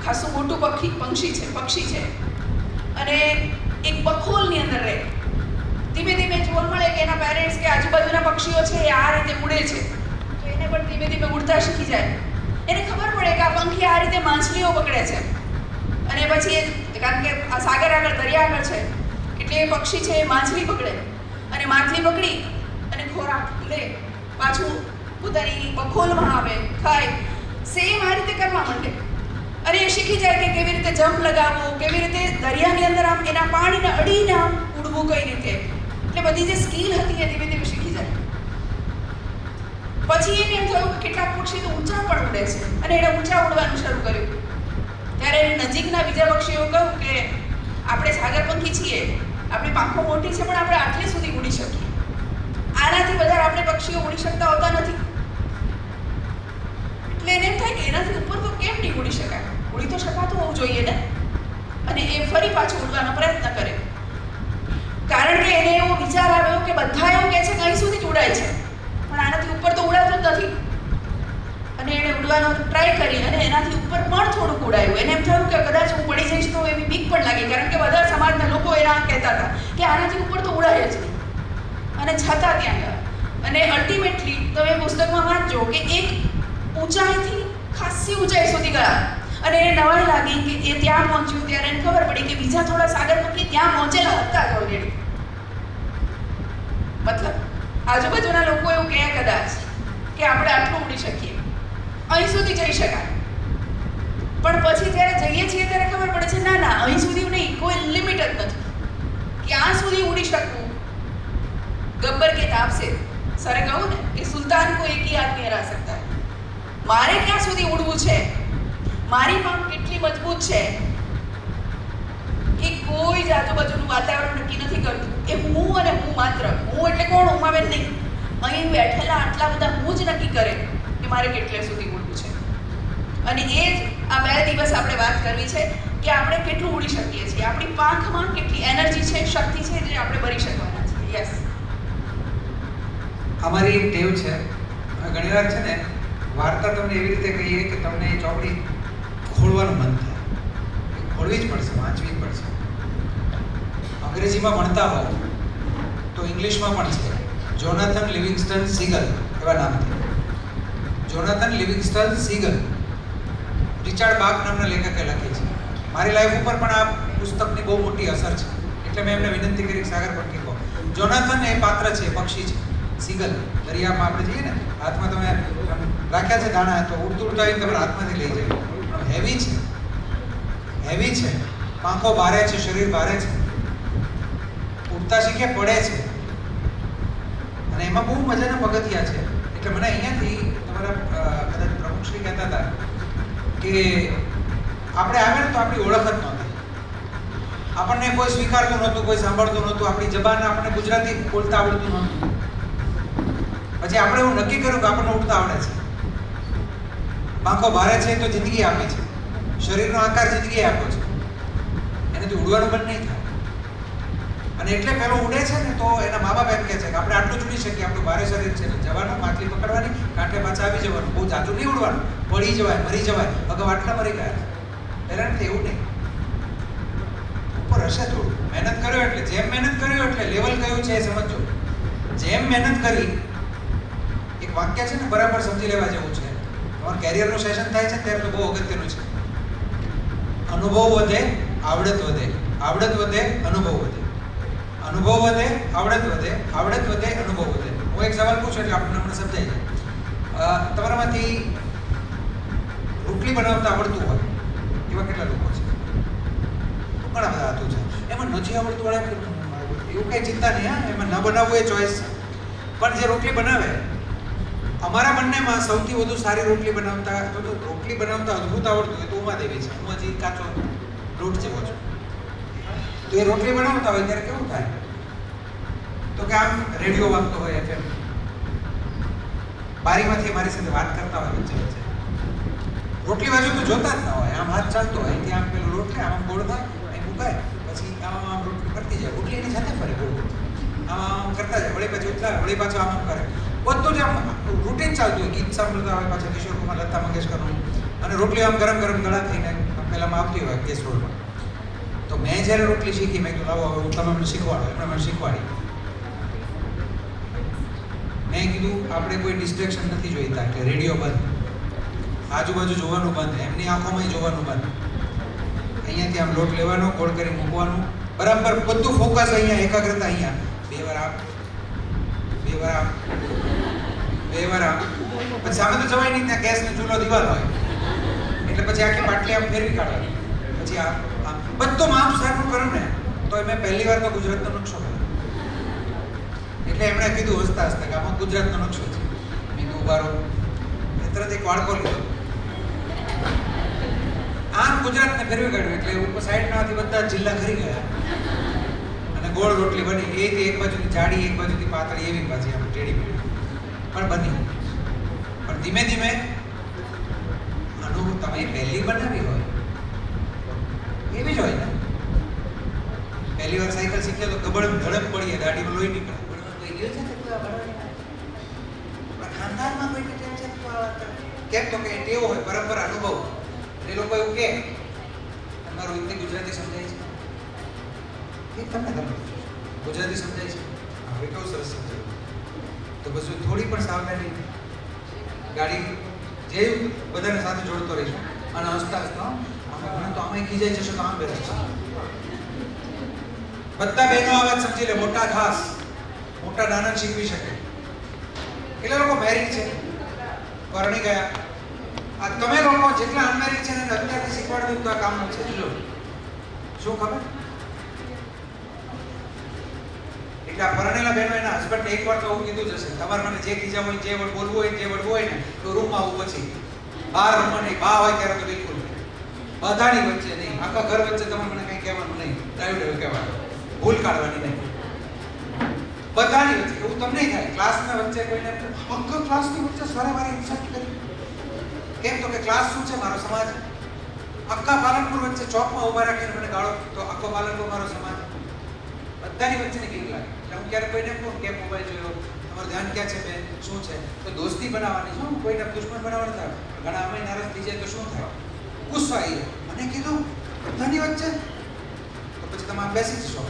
ખાસું મોટું પક્ષી છે અને એક બખોલની અંદર રહે. ધીમે ધીમે જોવા મળે કે એના પેરેન્ટ્સ કે આજુબાજુના પક્ષીઓ છે એ આ રીતે ઉડે છે, તો એને પણ ધીમે ધીમે ઉડતા શીખી જાય. એને ખબર પડે કે આ પંખી આ રીતે માછલીઓ પકડે છે. અને પછી કારણ કે આ સાગર આગળ, દરિયા આગળ છે, એટલે એ પક્ષી છે એ માછલી પકડે અને માછલી પકડી અને ખોરાક લે, પાછું પોતાની બખોલમાં આવે, ખાય. સેમ આ રીતે કરવા માંડે અને એ શીખી જાય કે કેવી રીતે જમ્પ લગાવવું, કેવી રીતે દરિયાની અંદર આમ એના પાણીને અડીને આમ ઉડવું, કઈ રીતે. એટલે બધી જે સ્કિલ હતી એ ધીમે ધીમે શીખી જાય. પછી એને એમ થયું કે કેટલાક પક્ષી તો ઊંચા પણ ઉડે છે અને એણે ઊંચા ઉડવાનું શરૂ કર્યું. ત્યારે એને નજીકના બીજા પક્ષીઓ કહ્યું કે આપણે સાગરપંખી છીએ, આપણી પાંખો મોટી છે, પણ આપણે આટલે સુધી ઉડી શકીએ. આનાથી વધારે આપણે પક્ષીઓ ઉડી શકતા હોતા નથી. એટલે એને એમ થાય કે એનાથી ઉપર તો કેમ નહીં ઉડી શકાય, ઉડી તો શકાતું હોવું જોઈએ ને. અને એ ફરી પાછું ઉડવાનો પ્રયત્ન કરે, કારણ કે એને એવો વિચાર આવ્યો કે બધા એવું કહે છે કે અહીં સુધી જ ઉડાય છે, પણ આનાથી ઉપર તો ઉડાતું જ નથી. અને એણે ઉડવાનો ટ્રાય કરી અને એનાથી ઉપર પણ થોડુંક ઉડાયું. એને એમ થયું કે કદાચ હું પડી જઈશ તો એવી બીક પણ લાગી, કારણ કે બધા સમાજના લોકો એના કહેતા હતા કે આનાથી ઉપર તો ઉડાય જ નહીં. અને છતાં ત્યાં ગયા. અને અલ્ટિમેટલી તમે પુસ્તકમાં વાંચજો કે એક ઊંચાઈથી ખાસી ઊંચાઈ સુધી ગયા. અને એને નવાઈ લાગી કે એ ત્યાં પહોંચ્યું ત્યારે એને ખબર પડી કે બીજા થોડા સાગરપંખી ત્યાં પહોંચેલા હતા જ ઓલરેડી. મતલબ આજુબાજુના લોકો એવું કહે કદાચ કે આપણે આટલું ઉડી શકીએ, અહીં સુધી જઈ શકાય. પણ પછી જ્યારે જઈએ છીએ ત્યારે ખબર પડે છે ના ના, અહીં સુધી નહીં, કોઈ લિમિટ જ નથી. ક્યાં સુધી ઉડી શકવું? ગબ્બર કે તાપ સે સરે કહું ને કે સુલતાન કો એક ही आदमी हरा सकता है. મારે ક્યાં સુધી ઉડવું છે, મારી પાંખ કેટલી મજબૂત છે એ કોઈ જ આજુબાજુનું વાતાવરણ નક્કી નથી કરતું. એ હું અને હું માત્ર. હું એટલે કોણ? ઉમાબેન નહીં. અહીં બેઠેલા આટલા બધા હું જ નક્કી કરે કે મારે કેટલે સુધી ઉડવું છે. અને એ જ આ 2 દિવસ આપણે વાત કરવી છે કે આપણે કેટલું ઉડી શકીએ છીએ, આપણી પાંખમાં કેટલી એનર્જી છે, શક્તિ છે જે આપણે ભરી શકવાના છીએ. યસ, અમારી એક ટેવ છે, ઘણીવાર છે ને વાર્તા તમને એવી રીતે કહીએ કે તમને એ ચોપડી ખોલવાનું મન થાય. ખોલવી જ પડશે, વાંચવી જ પડશે. અંગ્રેજીમાં ભણતા હો તો ઇંગ્લિશમાં પણ છે. જોનાથન લિવિંગસ્ટન સીગલ એવા નામથી. જોનાથન લિવિંગસ્ટન સીગલ, રિચાર્ડ બાક નામના લેખકે લખી છે. મારી લાઈફ ઉપર પણ આ પુસ્તકની બહુ મોટી અસર છે, એટલે મેં એમને વિનંતી કરી સાગરપંખી કહો. જોનાથન એ પાત્ર છે, પક્ષી છે. સીગલ, દરિયામાં આપણે જઈએ ને, હાથમાં તમે રાખ્યા છે દાણા, તો ઉડતું ઉડતા આવીને તમે હાથમાંથી લઈ જાય. હેવી છે, હેવી છે, પાંખો ભારે છે, શરીર ભારે છે, ઉડતા શીખે પડે છે. અને એમાં બહુ મજાના પગથિયા છે. એટલે મને અહીંયાથી તમારા કદાચ પ્રમુખશ્રી કહેતા હતા કે આપણે આગળ તો આપણી ઓળખ જ નહોતી, આપણને કોઈ સ્વીકારતું નહોતું, કોઈ સાંભળતું નહોતું, આપણી જબાન આપણને ગુજરાતી બોલતા આવડતું નહોતું. પછી આપણે એવું નક્કી કર્યું કે આપણને ઉડતા આવડે છે. પાંખો ભારે છે તો જિંદગી આપી છે, શરીરનો આકાર જિંદગી આપ્યો છે, એનાથી ઉડવાનું બંધ નહીં થાય. અને એટલે પેલો ઉડે છે ને તો એના મા બાપ એમ કહે છે કે આપણે આટલું જ ઉડી શકીએ, આપણું ભારે શરીર છે, જવાનું, માછલી પકડવાની, કાંઠે પાછા આવી જવાનું, બહુ જાજુ નહીં ઉડવાનું, પડી જવાય, મરી જવાય. અગાઉ આટલા મરી ગયા. હેરાન થાય એવું નહીં, ઉપર હશે થોડું. મહેનત કર્યો એટલે, જેમ મહેનત કર્યો એટલે લેવલ કયું છે એ સમજો. જેમ મહેનત કરી, એક વાક્ય છે ને બરાબર સમજી લેવા જેવું છે. તમારું કેરિયરનું સેશન થાય છે ત્યારે તો બહુ અગત્યનું છે. અનુભવ વધે, આવડત વધે, આવડત વધે, અનુભવ વધે, અનુભવ વધે, આવડત વધે, આવડત વધે, અનુભવ વધે. હું એક સવાલ પૂછું એટલે આપણને હમણાં સમજાઈ જાય. તમારામાંથી રોટલી બનાવતા આવડતું હોય એવા કેટલા લોકો છે? ઘણા બધા હતું છે. એમાં નથી આવડતું વાળા એવું કઈ ચિંતા નહીં. હા, એમાં ન બનાવવું એ ચોઈસ છે. પણ જે રોટલી બનાવે, અમારા બંનેમાં સૌથી વધુ સારી રોટલી બનાવતા, તો રોટલી બનાવતા અદ્ભુત આવડતું હોય તો ઉમાદેવી છે. હું હજી કાચો લોટ જેવો છું. તો એ રોટલી બનાવતા હોય ત્યારે કેવું થાય? તો કે આમ રેડિયો વાગતો હોય, FM, બારીમાંથી મારી સાથે વાત કરતા હોય વચ્ચે વચ્ચે. રોટલી બાજુ તો જોતા જ ના હોય, આમ હાથ ચાલતો હોય, ત્યાં આમ પેલું રોટલી આમ ગોળ થાય, અહીં મુકાય, પછી આમ રોટલી કરતી જાય. રોટલી એની સાથે ફરે ગોળ આમ કરતા જાય, વળી પછી ઉતરા, વળી પાછો આમ કરે. બધું જ આમ રૂટીન ચાલતું હોય. ગીત સાંભળતા હોય, પાછા કિશોર કુમાર, લતા મંગેશકરનું, અને રોટલી આમ ગરમ ગરમ ગળા થઈને પહેલામાં આવતી હોય ગેસ રોડમાં. તો મેં જ્યારે રોટલી શીખી, મેં કીધું લાવો હવે હું તમે મને શીખવાડો. એમણે મને શીખવાડી. મેં કીધું આપણે કોઈ ડિસ્ટ્રેક્શન નથી જોઈતા, એટલે રેડિયો બંધ, આજુબાજુ જોવાનું બંધ, એમની આંખોમાં જોવાનું બંધ. અહીંયાથી આમ લોટ લેવાનો, ગોળ કરી મૂકવાનું, બરાબર બધું ફોકસ અહીંયા, એકાગ્રતા અહીંયા. 2 વાર આમ, 2 વાર આમ, 2 વાર આમ. પછી સામે તો જવાય નહીં, ત્યાં ગેસનો ચૂલો દિવાલ હોય, એટલે પછી આખી પાટલી આમ ફેરવી કાઢવાની. પછી આમ બધું માપ સારું કરું ને તો મેં પહેલી વાર તો ગુજરાતનો નકશો કર્યો. એટલે એમણે કીધું હસતા હસતા કે આમાં ગુજરાતનો નકશો છે. મેં કીધું ઉભા રહો. તરત એક વાળકો લીધો, આમ ગુજરાતને ફેરવી કાઢ્યું એટલે ઉપર સાઈડમાંથી બધા જિલ્લા ખરી ગયા અને ગોળ રોટલી બની એથી એક બાજુથી જાડી એક બાજુથી પાતળી એવી પાછી આપણે ટેડી પણ બની. પણ ધીમે ધીમે આનું તમે પહેલી બનાવી હોય એવી જ હોય ને. પહેલી વાર સાયકલ શીખે તો ગબડ ધડક પડીએ, દાઢીમાં લોહી નીકળે. કોઈ ગયો છે તો ખાનદાનમાં કોઈ ટેન્શન કેમ તો કે ટેવો હોય, પરંપરા, અનુભવ. એ લોકો એવું કે તમારું હિન્દી ગુજરાતી સમજાય છે એ તમને ગુજરાતી સમજાય છે હવે કેવું સરસ સમજાય. તો બસ થોડી પણ સાવધાની, ગાડી જે બધાને સાથે જોડતો રહીશું અને હસતા હસતા આમાં તો આમાં ખીજાઈ જશો તો આમ બેસે. બધા બહેનો આ વાત સમજી લે. મોટા ખાસ મોટા નાના શીખવી શકે. કેટલા લોકો મેરિડ છે, પરણી ગયા. આ તમે લોકો જેટલા અનમેરિડ છે ને અત્યારથી શીખવાડવું તો આ કામનું છે. જો શું ખબર, એટલે આ પરણેલા બહેનો એના હસબન્ડને એકવાર તો એવું કીધું જ હશે, તમારે મને જે ખીજા હોય, જે બોલવું હોય, જે વળવું હોય ને તો રૂમમાં આવું, પછી બહાર રૂમમાં નહીં. બા હોય ત્યારે તો બિલકુલ બધાની વચ્ચે નહીં, આખા ઘર વચ્ચે તમારે મને કંઈ કહેવાનું નહીં, ડાયું કહેવાનું, ભૂલ કાઢવાની નહીં. બધાની વચ્ચે એવું તમને થાય. ક્લાસના વચ્ચે કોઈને આખા ક્લાસની વચ્ચે સરે મારી ઇન્સલ્ટ કરી. કેમ તો કે ક્લાસ શું છે? મારો સમાજ. આખા પાલનપુર વચ્ચે ચોકમાં ઉભા રાખીને મને ગાળો તો આખો પાલનપુર મારો સમાજ. બધાની વચ્ચેની બીક લાગે. એટલે હું ક્યારે કોઈને કહું કેમ મોબાઈલ જોયો, તમારું ધ્યાન ક્યાં છે બેન, શું છે? તો દોસ્તી બનાવવાની છે, કોઈને દુશ્મન બનાવવાનું થાય. ઘણા અમે નારાજ થઈ જાય તો શું થાય? ગુસ્સો આવી જાય. મને કીધું બધાની વચ્ચે, તો પછી તમે આમ બેસી જશો,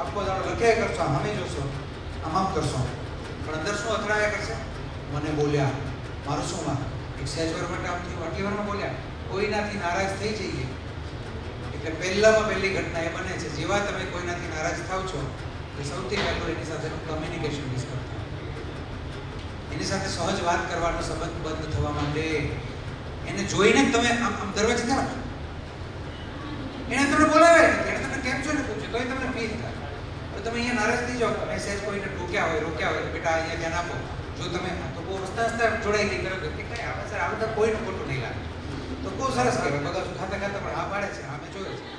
આખો દાડો લખ્યા કરશો, આમે જોશો, આમ કરશો, પણ અંદર શું અથડાયા કરશે? મને બોલ્યા, મારું શું માં એક સહેજવાર માટે આમ થયું, આટલી વારમાં બોલ્યા. કોઈનાથી નારાજ થઈ જઈએ એટલે પહેલામાં પહેલી ઘટના એ બને છે, જેવા તમે કોઈનાથી નારાજ થાવ છો એટલે સૌથી પહેલું એની સાથેનું કમ્યુનિકેશન ડિસ્ટર્બ થાય. એની સાથે સહજ વાત કરવાનો સંબંધ બંધ થવા માંડે. એને જોઈને જ તમે આમ દરવાજે થયા, એને તમને બોલાવે, એને તમે કેમ છો ને પૂછ્યું તોય તમને ફીલ થાય. હવે તમે અહીંયા નારાજ થઈ જાઓ, તમે સહેજ કોઈને ટોક્યા હોય, રોક્યા હોય, બેટા અહીંયા ધ્યાન આપો. જો તમે તો બહુ હસતા હસતા જોડાઈ ગઈ કરો કે કઈ આવે સર, આ બધા કોઈનું ખોટું નહીં લાગે તો બહુ સરસ કહેવાય. બધા ખાતા ખાતા પણ આ પાડે છે, અમે જોયું છે.